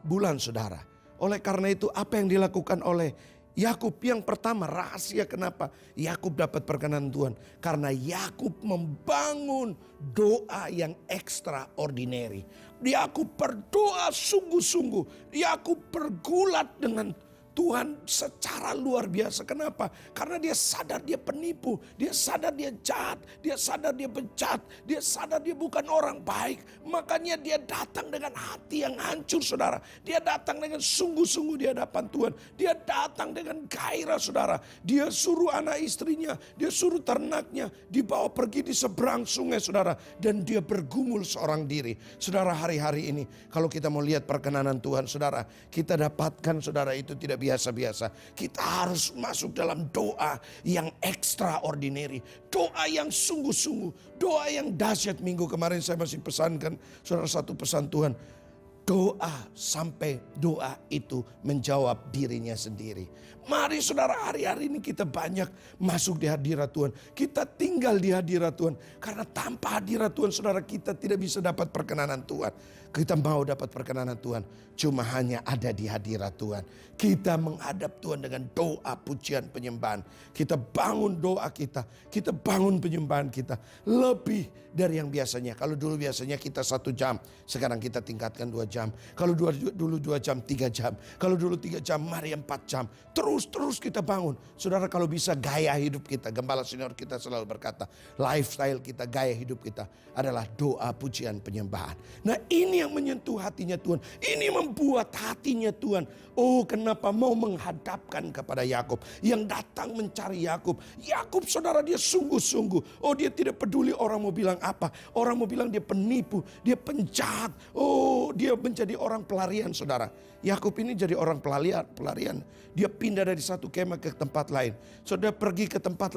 bulan, saudara. Oleh karena itu apa yang dilakukan oleh Yakub? Yang pertama, rahasia kenapa Yakub dapat perkenanan Tuhan. Karena Yakub membangun doa yang extraordinary. Yakub berdoa sungguh-sungguh. Yakub bergulat dengan Tuhan secara luar biasa. Kenapa? Karena dia sadar dia penipu. Dia sadar dia jahat. Dia sadar dia bejat. Dia sadar dia bukan orang baik. Makanya dia datang dengan hati yang hancur, saudara. Dia datang dengan sungguh-sungguh di hadapan Tuhan. Dia datang dengan gairah, saudara. Dia suruh anak istrinya. Dia suruh ternaknya dibawa pergi di seberang sungai, saudara. Dan dia bergumul seorang diri. Saudara, hari-hari ini kalau kita mau lihat perkenanan Tuhan, saudara, kita dapatkan, saudara, itu tidak biasa-biasa. Kita harus masuk dalam doa yang extraordinary. Doa yang sungguh-sungguh. Doa yang dahsyat. Minggu kemarin saya masih pesankan saudara satu pesan Tuhan. Doa sampai doa itu menjawab dirinya sendiri. Mari saudara, hari-hari ini kita banyak masuk di hadirat Tuhan. Kita tinggal di hadirat Tuhan. Karena tanpa hadirat Tuhan, saudara, kita tidak bisa dapat perkenanan Tuhan. Kita mau dapat perkenanan Tuhan, cuma hanya ada di hadirat Tuhan. Kita menghadap Tuhan dengan doa, pujian, penyembahan. Kita bangun doa kita, kita bangun penyembahan kita. Lebih dari yang biasanya. Kalau dulu biasanya kita 1 jam, sekarang kita tingkatkan 2 jam. Kalau dulu 2 jam, 3 jam. Kalau dulu 3 jam, mari 4 jam. Terus kita bangun. Saudara, kalau bisa gaya hidup kita, gembala senior kita selalu berkata, lifestyle kita, gaya hidup kita adalah doa, pujian, penyembahan. Nah, ini yang menyentuh hatinya Tuhan. Ini membuat hatinya Tuhan. Oh, kenapa mau menghadapkan kepada Yakub yang datang mencari Yakub. Yakub, saudara, dia sungguh-sungguh. Oh, dia tidak peduli orang mau bilang apa. Orang mau bilang dia penipu, dia penjahat. Oh, dia menjadi orang pelarian, saudara. Yakub ini jadi orang pelarian. Dia pindah dari satu kemah ke tempat lain. Saudara, pergi ke tempat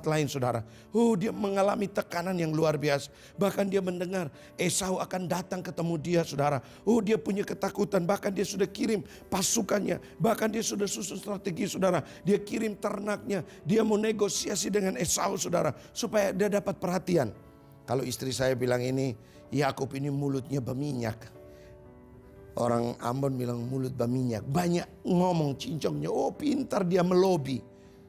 lain, saudara. Oh, dia mengalami tekanan yang luar biasa. Bahkan dia mendengar Esau akan datang ketemu dia, saudara. Oh, dia punya ketakutan. Bahkan dia sudah kirim pasukannya. Bahkan dia sudah susun strategi, saudara. Dia kirim ternaknya. Dia mau negosiasi dengan Esau, saudara. Supaya dia dapat perhatian. Kalau istri saya bilang ini, Yakub ini mulutnya berminyak. Orang Ambon bilang mulut berminyak. Banyak ngomong cincongnya. Oh, pintar dia melobi.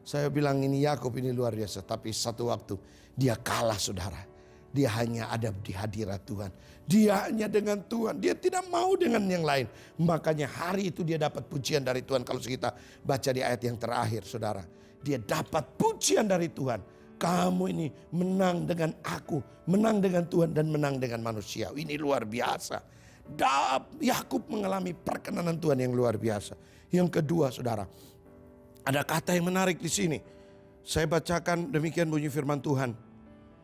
Saya bilang ini Yakub ini luar biasa. Tapi satu waktu dia kalah, saudara. Dia hanya ada di hadirat Tuhan. Dia hanya dengan Tuhan. Dia tidak mau dengan yang lain. Makanya hari itu dia dapat pujian dari Tuhan. Kalau kita baca di ayat yang terakhir, saudara. Dia dapat pujian dari Tuhan. Kamu ini menang dengan aku. Menang dengan Tuhan dan menang dengan manusia. Ini luar biasa. Yakub mengalami perkenanan Tuhan yang luar biasa. Yang kedua, saudara, ada kata yang menarik di sini. Saya bacakan demikian bunyi firman Tuhan.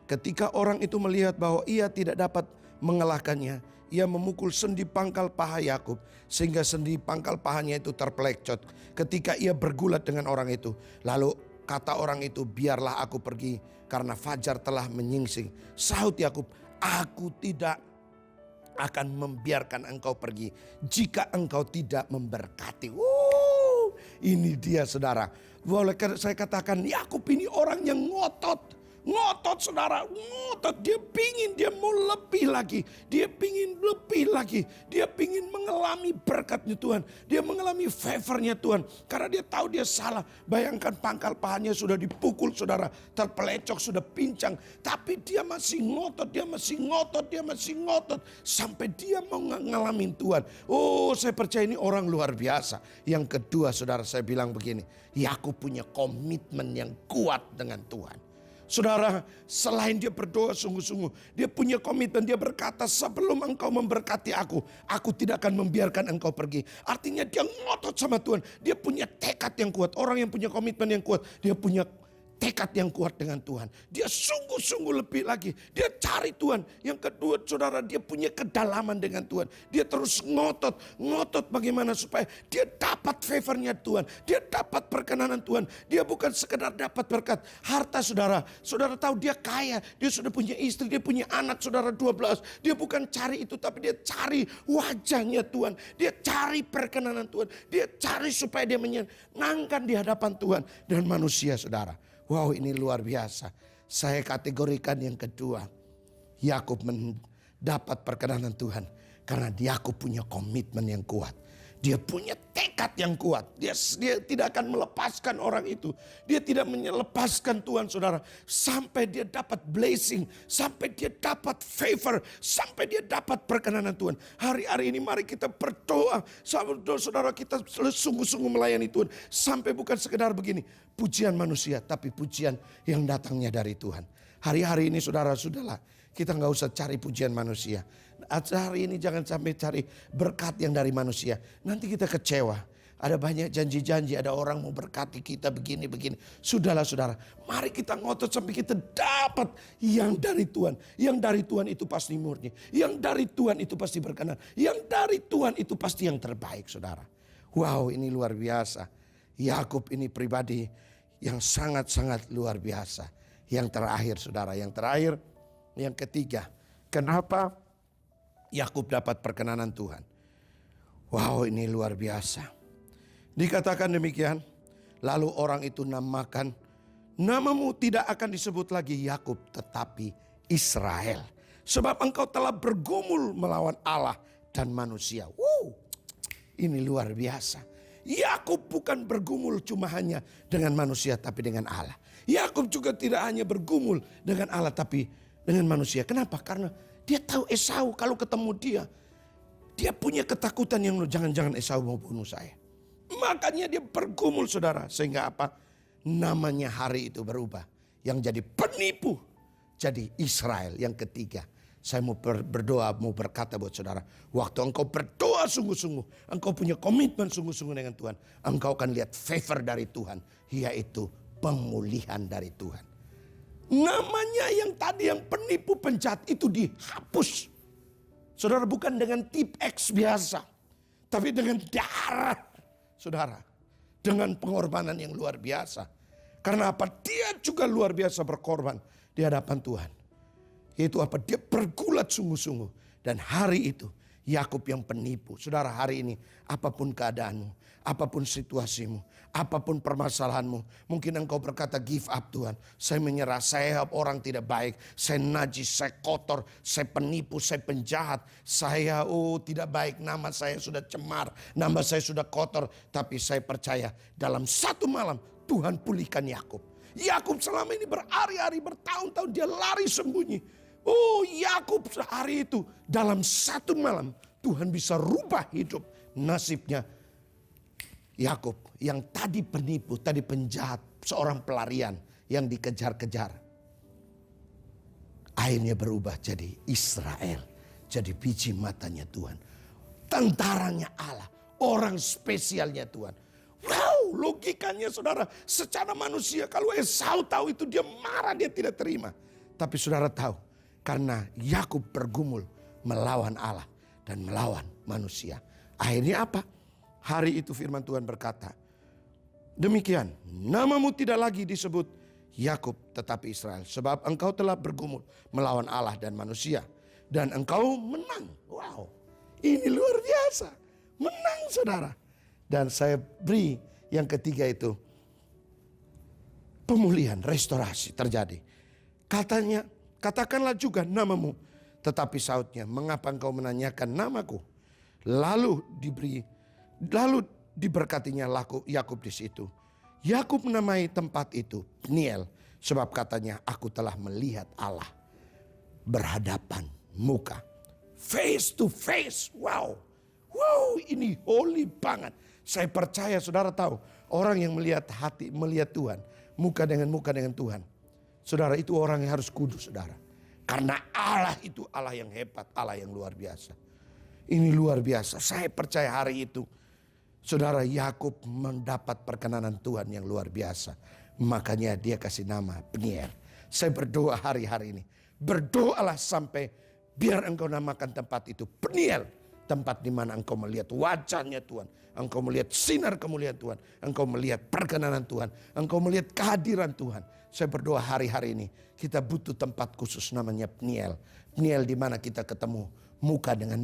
Ketika orang itu melihat bahwa ia tidak dapat mengalahkannya, ia memukul sendi pangkal paha Yakub sehingga sendi pangkal pahanya itu terpelecot. Ketika ia bergulat dengan orang itu, lalu kata orang itu, biarlah aku pergi karena fajar telah menyingsing. Sahut Yakub, aku tidak akan membiarkan engkau pergi jika engkau tidak memberkati. Ini dia, saudara. Boleh saya katakan Yakub ini orang yang ngotot. Ngotot saudara, ngotot. Dia pingin, dia mau lebih lagi. Dia pingin lebih lagi. Dia pingin mengalami berkatnya Tuhan. Dia mengalami favornya Tuhan. Karena dia tahu dia salah. Bayangkan pangkal pahanya sudah dipukul saudara. Terpelecok, sudah pincang. Tapi dia masih ngotot, dia masih ngotot, dia masih ngotot. Sampai dia mau ngalamin Tuhan. Oh, saya percaya ini orang luar biasa. Yang kedua saudara, saya bilang begini. Yakub punya komitmen yang kuat dengan Tuhan. Saudara, selain dia berdoa sungguh-sungguh, dia punya komitmen, dia berkata, sebelum engkau memberkati aku tidak akan membiarkan engkau pergi. Artinya dia ngotot sama Tuhan, dia punya tekad yang kuat. Orang yang punya komitmen yang kuat, dia punya tekad yang kuat dengan Tuhan. Dia sungguh-sungguh lebih lagi. Dia cari Tuhan. Yang kedua saudara, dia punya kedalaman dengan Tuhan. Dia terus ngotot. Ngotot bagaimana supaya dia dapat favornya Tuhan. Dia dapat perkenanan Tuhan. Dia bukan sekedar dapat berkat. Harta saudara. Saudara tahu dia kaya. Dia sudah punya istri. Dia punya anak saudara 12. Dia bukan cari itu. Tapi dia cari wajahnya Tuhan. Dia cari perkenanan Tuhan. Dia cari supaya dia menyenangkan di hadapan Tuhan dan manusia saudara. Wow, ini luar biasa. Saya kategorikan yang kedua. Yakub mendapat perkenanan Tuhan. Karena Yakub punya komitmen yang kuat. Dia punya tekad yang kuat. Dia tidak akan melepaskan orang itu. Dia tidak melepaskan Tuhan saudara. Sampai dia dapat blessing. Sampai dia dapat favor. Sampai dia dapat perkenanan Tuhan. Hari-hari ini mari kita berdoa. Saudara kita sungguh-sungguh melayani Tuhan. Sampai bukan sekedar begini. Pujian manusia. Tapi pujian yang datangnya dari Tuhan. Hari-hari ini saudara sudahlah. Kita nggak usah cari pujian manusia. Hari ini jangan sampai cari berkat yang dari manusia. Nanti kita kecewa. Ada banyak janji-janji. Ada orang mau berkati kita begini-begini. Sudahlah saudara. Mari kita ngotot sampai kita dapat yang dari Tuhan. Yang dari Tuhan itu pasti murni. Yang dari Tuhan itu pasti berkenan. Yang dari Tuhan itu pasti yang terbaik saudara. Wow, ini luar biasa. Yakub ini pribadi yang sangat-sangat luar biasa. Yang terakhir saudara. Yang terakhir. Yang ketiga. Kenapa Yakub dapat perkenanan Tuhan? Wow, ini luar biasa. Dikatakan demikian. Lalu orang itu namakan, namamu tidak akan disebut lagi Yakub tetapi Israel. Sebab engkau telah bergumul melawan Allah dan manusia. Wow, ini luar biasa. Yakub bukan bergumul cuma hanya dengan manusia tapi dengan Allah. Yakub juga tidak hanya bergumul dengan Allah tapi dengan manusia. Kenapa? Karena dia tahu Esau kalau ketemu dia punya ketakutan yang jangan-jangan Esau mau bunuh saya. Makanya dia bergumul saudara. Sehingga apa? Namanya hari itu berubah. Yang jadi penipu jadi Israel. Yang ketiga. Saya mau berdoa, mau berkata buat saudara. Waktu engkau berdoa sungguh-sungguh. Engkau punya komitmen sungguh-sungguh dengan Tuhan. Engkau akan lihat favor dari Tuhan. Yaitu pemulihan dari Tuhan. Namanya yang tadi yang penipu penjahat itu dihapus. Saudara, bukan dengan tip X biasa. Tapi dengan darah. Saudara, dengan pengorbanan yang luar biasa. Karena apa? Dia juga luar biasa berkorban di hadapan Tuhan. Yaitu apa? Dia bergulat sungguh-sungguh. Dan hari itu Yakub yang penipu. Saudara, hari ini apapun keadaanmu, apapun situasimu, apapun permasalahanmu. Mungkin engkau berkata give up Tuhan. Saya menyerah, saya orang tidak baik. Saya najis, saya kotor, saya penipu, saya penjahat. Saya tidak baik, nama saya sudah cemar, nama saya sudah kotor. Tapi saya percaya dalam satu malam Tuhan pulihkan Yakub. Yakub selama ini berhari-hari, bertahun-tahun dia lari sembunyi. Yakub sehari itu dalam satu malam Tuhan bisa rubah hidup nasibnya. Yakub yang tadi penipu, tadi penjahat, seorang pelarian yang dikejar-kejar. Akhirnya berubah jadi Israel, jadi biji matanya Tuhan. Tentaranya Allah, orang spesialnya Tuhan. Wow, logikanya saudara, secara manusia kalau Esau tahu itu dia marah, dia tidak terima. Tapi saudara tahu, karena Yakub bergumul melawan Allah dan melawan manusia. Akhirnya apa? Hari itu firman Tuhan berkata, demikian, namamu tidak lagi disebut Yakub tetapi Israel. Sebab engkau telah bergumul melawan Allah dan manusia. Dan engkau menang. Wow, ini luar biasa. Menang saudara. Dan saya beri yang ketiga itu, pemulihan, restorasi terjadi. Katanya, katakanlah juga namamu. Tetapi sautnya, mengapa engkau menanyakan namaku? Lalu diberkatinya Yakub di situ. Yakub menamai tempat itu Peniel, sebab katanya, aku telah melihat Allah berhadapan muka, face to face. Wow, ini holy banget. Saya percaya saudara tahu, orang yang melihat Tuhan, muka dengan Tuhan, saudara, itu orang yang harus kudus, saudara. Karena Allah itu Allah yang hebat, Allah yang luar biasa. Ini luar biasa. Saya percaya hari itu, saudara, Yakub mendapat perkenanan Tuhan yang luar biasa. Makanya dia kasih nama Peniel. Saya berdoa hari-hari ini, berdoalah sampai biar engkau namakan tempat itu Peniel. Tempat di mana engkau melihat wajahnya Tuhan. Engkau melihat sinar kemuliaan Tuhan. Engkau melihat perkenanan Tuhan. Engkau melihat kehadiran Tuhan. Saya berdoa hari-hari ini, kita butuh tempat khusus namanya Peniel. Peniel di mana kita ketemu muka dengan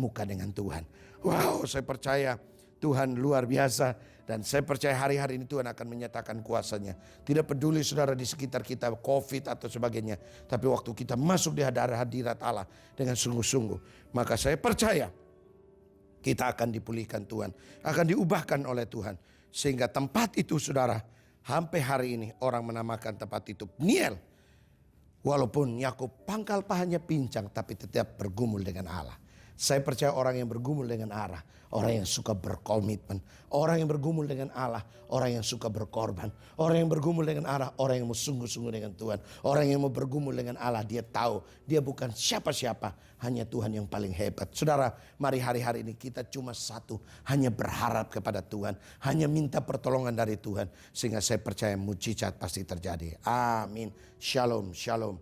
Tuhan. Wow, saya percaya Tuhan luar biasa. Dan saya percaya hari-hari ini Tuhan akan menyatakan kuasanya. Tidak peduli saudara di sekitar kita COVID atau sebagainya. Tapi waktu kita masuk di hadirat Allah dengan sungguh-sungguh, maka saya percaya kita akan dipulihkan Tuhan. Akan diubahkan oleh Tuhan. Sehingga tempat itu saudara, sampai hari ini orang menamakan tempat itu Peniel. Walaupun Yakub pangkal pahanya pincang, tapi tetap bergumul dengan Allah. Saya percaya orang yang bergumul dengan Allah, orang yang suka berkomitmen, orang yang bergumul dengan Allah, orang yang suka berkorban, orang yang bergumul dengan Allah, orang yang mau sungguh-sungguh dengan Tuhan, orang yang mau bergumul dengan Allah, dia tahu dia bukan siapa-siapa, hanya Tuhan yang paling hebat. Saudara, mari hari-hari ini kita cuma satu, hanya berharap kepada Tuhan, hanya minta pertolongan dari Tuhan, sehingga saya percaya mujizat pasti terjadi. Amin. Shalom, shalom.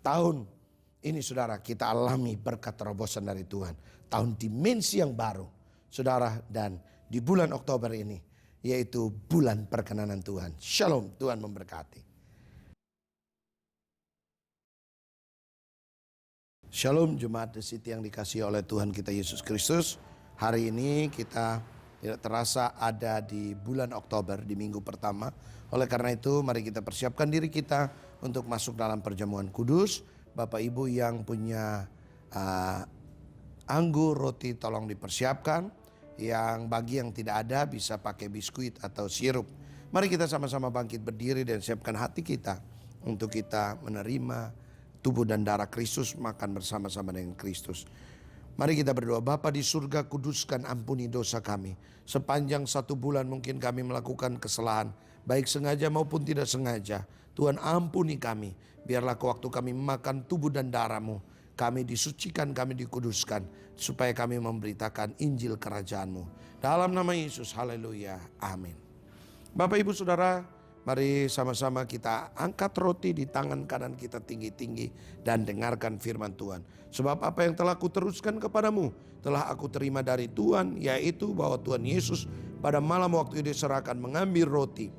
Tahun ini saudara, kita alami berkat terobosan dari Tuhan. Tahun dimensi yang baru, saudara, dan di bulan Oktober ini, yaitu bulan perkenanan Tuhan. Shalom, Tuhan memberkati. Shalom Jemaat The City yang dikasihi oleh Tuhan kita Yesus Kristus. Hari ini kita tidak terasa ada di bulan Oktober, di minggu pertama. Oleh karena itu, mari kita persiapkan diri kita untuk masuk dalam perjamuan kudus. Bapak Ibu yang punya anggur, roti tolong dipersiapkan. Yang bagi yang tidak ada bisa pakai biskuit atau sirup. Mari kita sama-sama bangkit berdiri dan siapkan hati kita untuk kita menerima tubuh dan darah Kristus, makan bersama-sama dengan Kristus. Mari kita berdoa. Bapa di surga, kuduskan, ampuni dosa kami. Sepanjang 1 bulan mungkin kami melakukan kesalahan, baik sengaja maupun tidak sengaja. Tuhan ampuni kami. Biarlah waktu kami makan tubuh dan darah-Mu, kami disucikan, kami dikuduskan, supaya kami memberitakan Injil kerajaan-Mu. Dalam nama Yesus, haleluya, amin. Bapak Ibu Saudara, mari sama-sama kita angkat roti di tangan kanan kita tinggi-tinggi dan dengarkan firman Tuhan. Sebab apa yang telah kuteruskan kepadamu, telah aku terima dari Tuhan, yaitu bahwa Tuhan Yesus pada malam waktu diserahkan mengambil roti.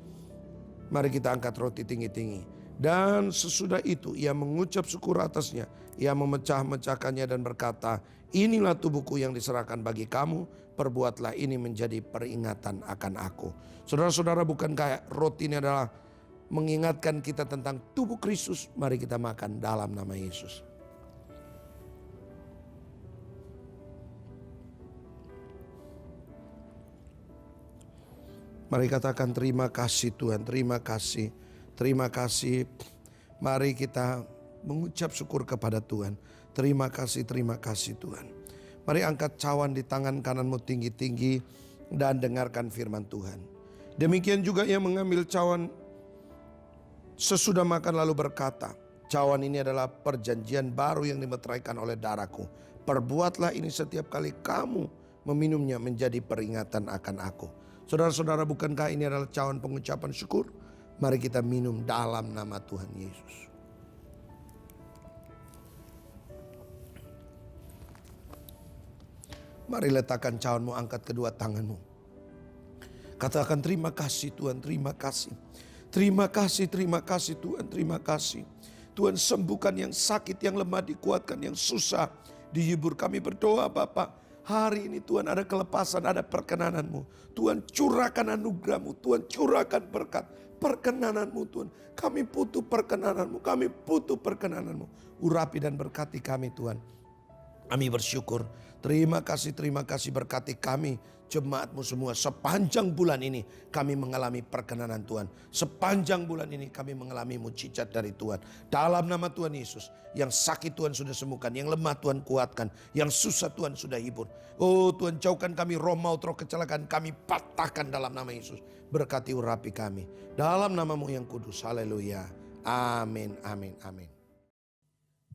Mari kita angkat roti tinggi-tinggi. Dan sesudah itu ia mengucap syukur atasnya. Ia memecah-mecahkannya dan berkata, inilah tubuhku yang diserahkan bagi kamu. Perbuatlah ini menjadi peringatan akan aku. Saudara-saudara, bukankah roti ini adalah mengingatkan kita tentang tubuh Kristus? Mari kita makan dalam nama Yesus. Mari katakan terima kasih Tuhan, terima kasih. Terima kasih. Mari kita mengucap syukur kepada Tuhan. Terima kasih Tuhan. Mari angkat cawan di tangan kananmu tinggi-tinggi dan dengarkan firman Tuhan. Demikian juga ia mengambil cawan sesudah makan lalu berkata, cawan ini adalah perjanjian baru yang dimeteraikan oleh darahku. Perbuatlah ini setiap kali kamu meminumnya menjadi peringatan akan aku. Saudara-saudara, bukankah ini adalah cawan pengucapan syukur? Mari kita minum dalam nama Tuhan Yesus. Mari letakkan cawanmu, angkat kedua tanganmu. Katakan terima kasih Tuhan, terima kasih. Terima kasih Tuhan, terima kasih. Tuhan sembuhkan yang sakit, yang lemah dikuatkan, yang susah dihibur. Kami berdoa Bapa. Hari ini Tuhan ada kelepasan, ada perkenanan-Mu. Tuhan curahkan anugerah-Mu, Tuhan curahkan berkat. perkenanan-Mu Tuhan. Kami butuh perkenanan-Mu, kami butuh perkenanan-Mu. Urapi dan berkati kami Tuhan. Kami bersyukur. Terima kasih berkati kami, jemaat-Mu semua. Sepanjang bulan ini kami mengalami perkenanan Tuhan. Sepanjang bulan ini kami mengalami mujizat dari Tuhan. Dalam nama Tuhan Yesus, yang sakit Tuhan sudah sembuhkan, yang lemah Tuhan kuatkan, yang susah Tuhan sudah hibur. Oh Tuhan, jauhkan kami roh maut, roh kecelakaan, kami patahkan dalam nama Yesus. Berkati urapi kami. Dalam nama-Mu yang kudus. Haleluya. Amin, amin, amin.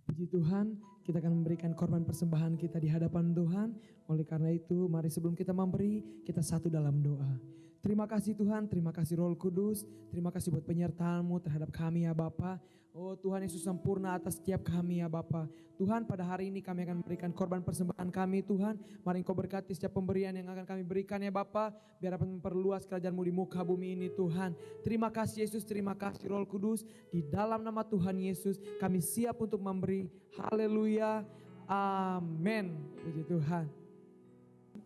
Puji Tuhan, kita akan memberikan korban persembahan kita di hadapan Tuhan. Oleh karena itu, mari sebelum kita memberi, kita satu dalam doa. Terima kasih Tuhan, terima kasih Roh Kudus, terima kasih buat penyertaan-Mu terhadap kami ya Bapa. Oh Tuhan Yesus sempurna atas setiap kami ya Bapa. Tuhan, pada hari ini kami akan memberikan korban persembahan kami Tuhan. Mari Engkau berkati setiap pemberian yang akan kami berikan ya Bapa, biar dapat memperluas kerajaan-Mu di muka bumi ini Tuhan. Terima kasih Yesus, terima kasih Roh Kudus. Di dalam nama Tuhan Yesus kami siap untuk memberi. Haleluya, amin. Puji Tuhan.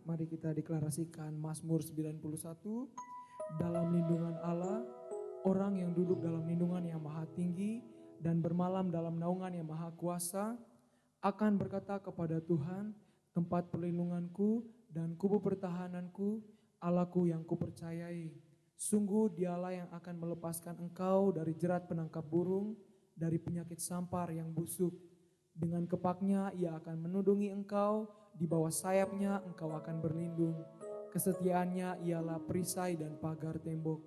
Mari kita deklarasikan Mazmur 91. Dalam lindungan Allah, orang yang duduk dalam lindungan yang maha tinggi dan bermalam dalam naungan yang maha kuasa akan berkata kepada Tuhan, tempat perlindunganku dan kubu pertahananku, Allahku yang kupercayai. Sungguh Dialah yang akan melepaskan engkau dari jerat penangkap burung, dari penyakit sampar yang busuk. Dengan kepaknya Ia akan menudungi engkau, di bawah sayapnya engkau akan berlindung. Kesetiaannya ialah perisai dan pagar tembok.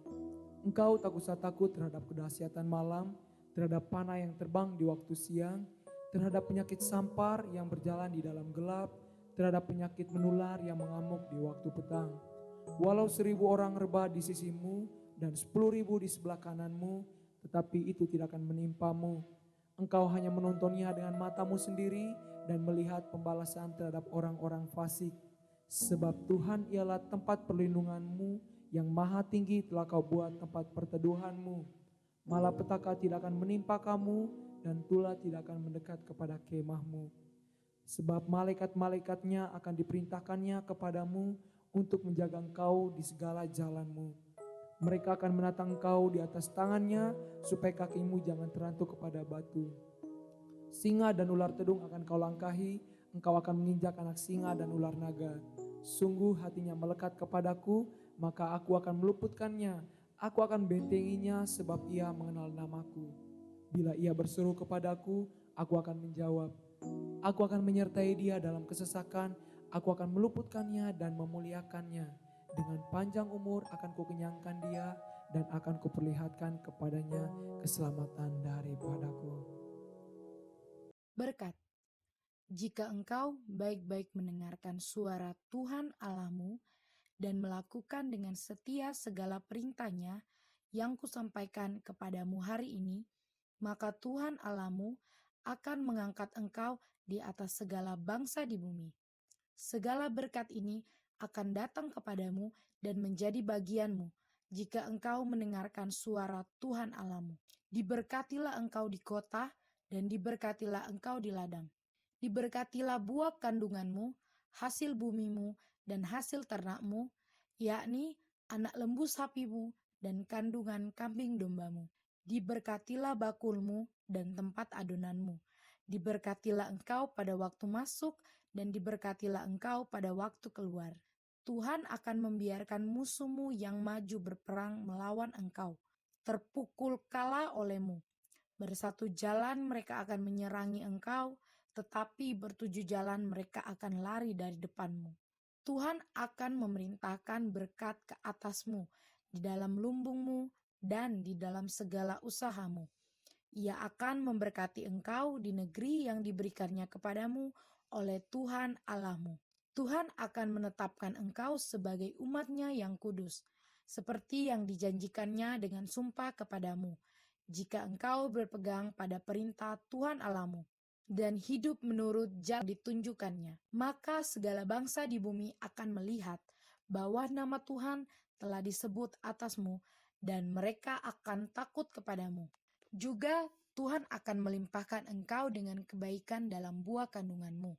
Engkau tak usah takut terhadap kedahsyatan malam, terhadap panah yang terbang di waktu siang, terhadap penyakit sampar yang berjalan di dalam gelap, terhadap penyakit menular yang mengamuk di waktu petang. Walau 1.000 orang rebah di sisimu dan 10.000 di sebelah kananmu, tetapi itu tidak akan menimpamu. Engkau hanya menontonnya dengan matamu sendiri dan melihat pembalasan terhadap orang-orang fasik. Sebab Tuhan ialah tempat perlindunganmu, yang maha tinggi telah kau buat tempat perteduhanmu. Malapetaka tidak akan menimpa kamu, dan tulah tidak akan mendekat kepada kemahmu. Sebab malaikat-malaikatnya akan diperintahkannya kepadamu untuk menjaga engkau di segala jalanmu. Mereka akan menatang engkau di atas tangannya, supaya kakimu jangan terantuk kepada batu. Singa dan ular tedung akan kau langkahi, engkau akan menginjak anak singa dan ular naga. Sungguh hatinya melekat kepadaku, maka aku akan meluputkannya. Aku akan bentenginya sebab ia mengenal namaku. Bila ia berseru kepadaku, aku akan menjawab. Aku akan menyertai dia dalam kesesakan, aku akan meluputkannya dan memuliakannya. Dengan panjang umur akan kukenyangkan dia, dan akan kuperlihatkan kepadanya keselamatan daripadaku. Berkat. Jika engkau baik-baik mendengarkan suara Tuhan Allahmu dan melakukan dengan setia segala perintah-Nya yang kusampaikan kepadamu hari ini, maka Tuhan Allahmu akan mengangkat engkau di atas segala bangsa di bumi. Segala berkat ini akan datang kepadamu dan menjadi bagianmu jika engkau mendengarkan suara Tuhan Allahmu. Diberkatilah engkau di kota dan diberkatilah engkau di ladang. Diberkatilah buah kandunganmu, hasil bumimu, dan hasil ternakmu, yakni anak lembu sapimu dan kandungan kambing dombamu. Diberkatilah bakulmu dan tempat adonanmu. Diberkatilah engkau pada waktu masuk dan diberkatilah engkau pada waktu keluar. Tuhan akan membiarkan musuhmu yang maju berperang melawan engkau, terpukul kalah olehmu. Bersatu jalan mereka akan menyerangi engkau, tetapi bertujuh jalan mereka akan lari dari depanmu. Tuhan akan memerintahkan berkat ke atasmu, di dalam lumbungmu dan di dalam segala usahamu. Ia akan memberkati engkau di negeri yang diberikannya kepadamu oleh Tuhan Allahmu. Tuhan akan menetapkan engkau sebagai umat-Nya yang kudus, seperti yang dijanjikannya dengan sumpah kepadamu, jika engkau berpegang pada perintah Tuhan Allahmu dan hidup menurut jalan ditunjukkannya. Maka segala bangsa di bumi akan melihat bahwa nama Tuhan telah disebut atasmu, dan mereka akan takut kepadamu. Juga Tuhan akan melimpahkan engkau dengan kebaikan dalam buah kandunganmu,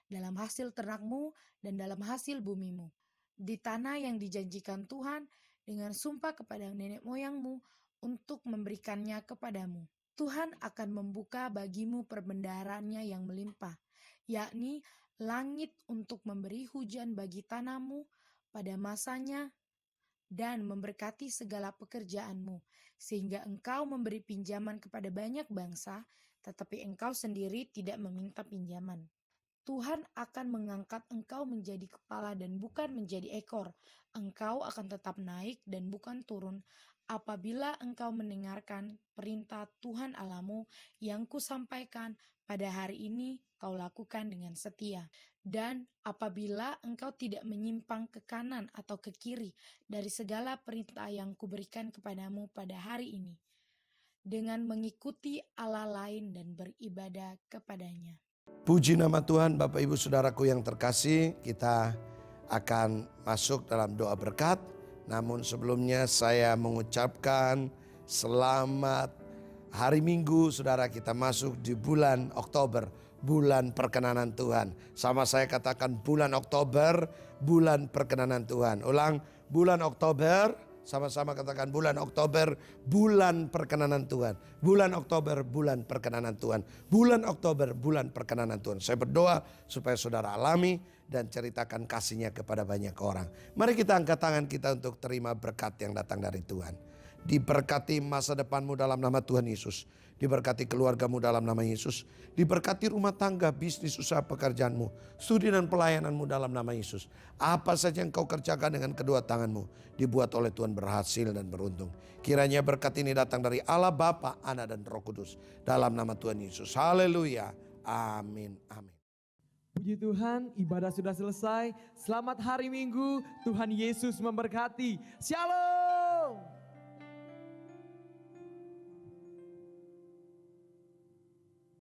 dalam hasil ternakmu, dan dalam hasil bumimu, di tanah yang dijanjikan Tuhan dengan sumpah kepada nenek moyangmu untuk memberikannya kepadamu. Tuhan akan membuka bagimu perbendaharaannya yang melimpah, yakni langit untuk memberi hujan bagi tanahmu pada masanya dan memberkati segala pekerjaanmu, sehingga engkau memberi pinjaman kepada banyak bangsa, tetapi engkau sendiri tidak meminta pinjaman. Tuhan akan mengangkat engkau menjadi kepala dan bukan menjadi ekor. Engkau akan tetap naik dan bukan turun apabila engkau mendengarkan perintah Tuhan Allahmu yang kusampaikan pada hari ini kau lakukan dengan setia. Dan apabila engkau tidak menyimpang ke kanan atau ke kiri dari segala perintah yang kuberikan kepadamu pada hari ini, dengan mengikuti Allah lain dan beribadah kepadanya. Puji nama Tuhan. Bapak Ibu Saudaraku yang terkasih, kita akan masuk dalam doa berkat. Namun sebelumnya saya mengucapkan selamat hari Minggu. Saudara, kita masuk di bulan Oktober, bulan perkenanan Tuhan. Sama saya katakan bulan Oktober, bulan perkenanan Tuhan. Ulang, bulan Oktober. Sama-sama katakan bulan Oktober, bulan perkenanan Tuhan. Bulan Oktober, bulan perkenanan Tuhan. Bulan Oktober, bulan perkenanan Tuhan. Saya berdoa supaya saudara alami dan ceritakan kasihnya kepada banyak orang. Mari kita angkat tangan kita untuk terima berkat yang datang dari Tuhan. Diberkati masa depanmu dalam nama Tuhan Yesus. Diberkati keluargamu dalam nama Yesus. Diberkati rumah tangga, bisnis, usaha pekerjaanmu, studi dan pelayananmu dalam nama Yesus. Apa saja yang kau kerjakan dengan kedua tanganmu, dibuat oleh Tuhan berhasil dan beruntung. Kiranya berkat ini datang dari Allah Bapa, Anak dan Roh Kudus. Dalam nama Tuhan Yesus. Haleluya. Amin. Amin. Puji Tuhan, ibadah sudah selesai. Selamat hari Minggu, Tuhan Yesus memberkati. Shalom.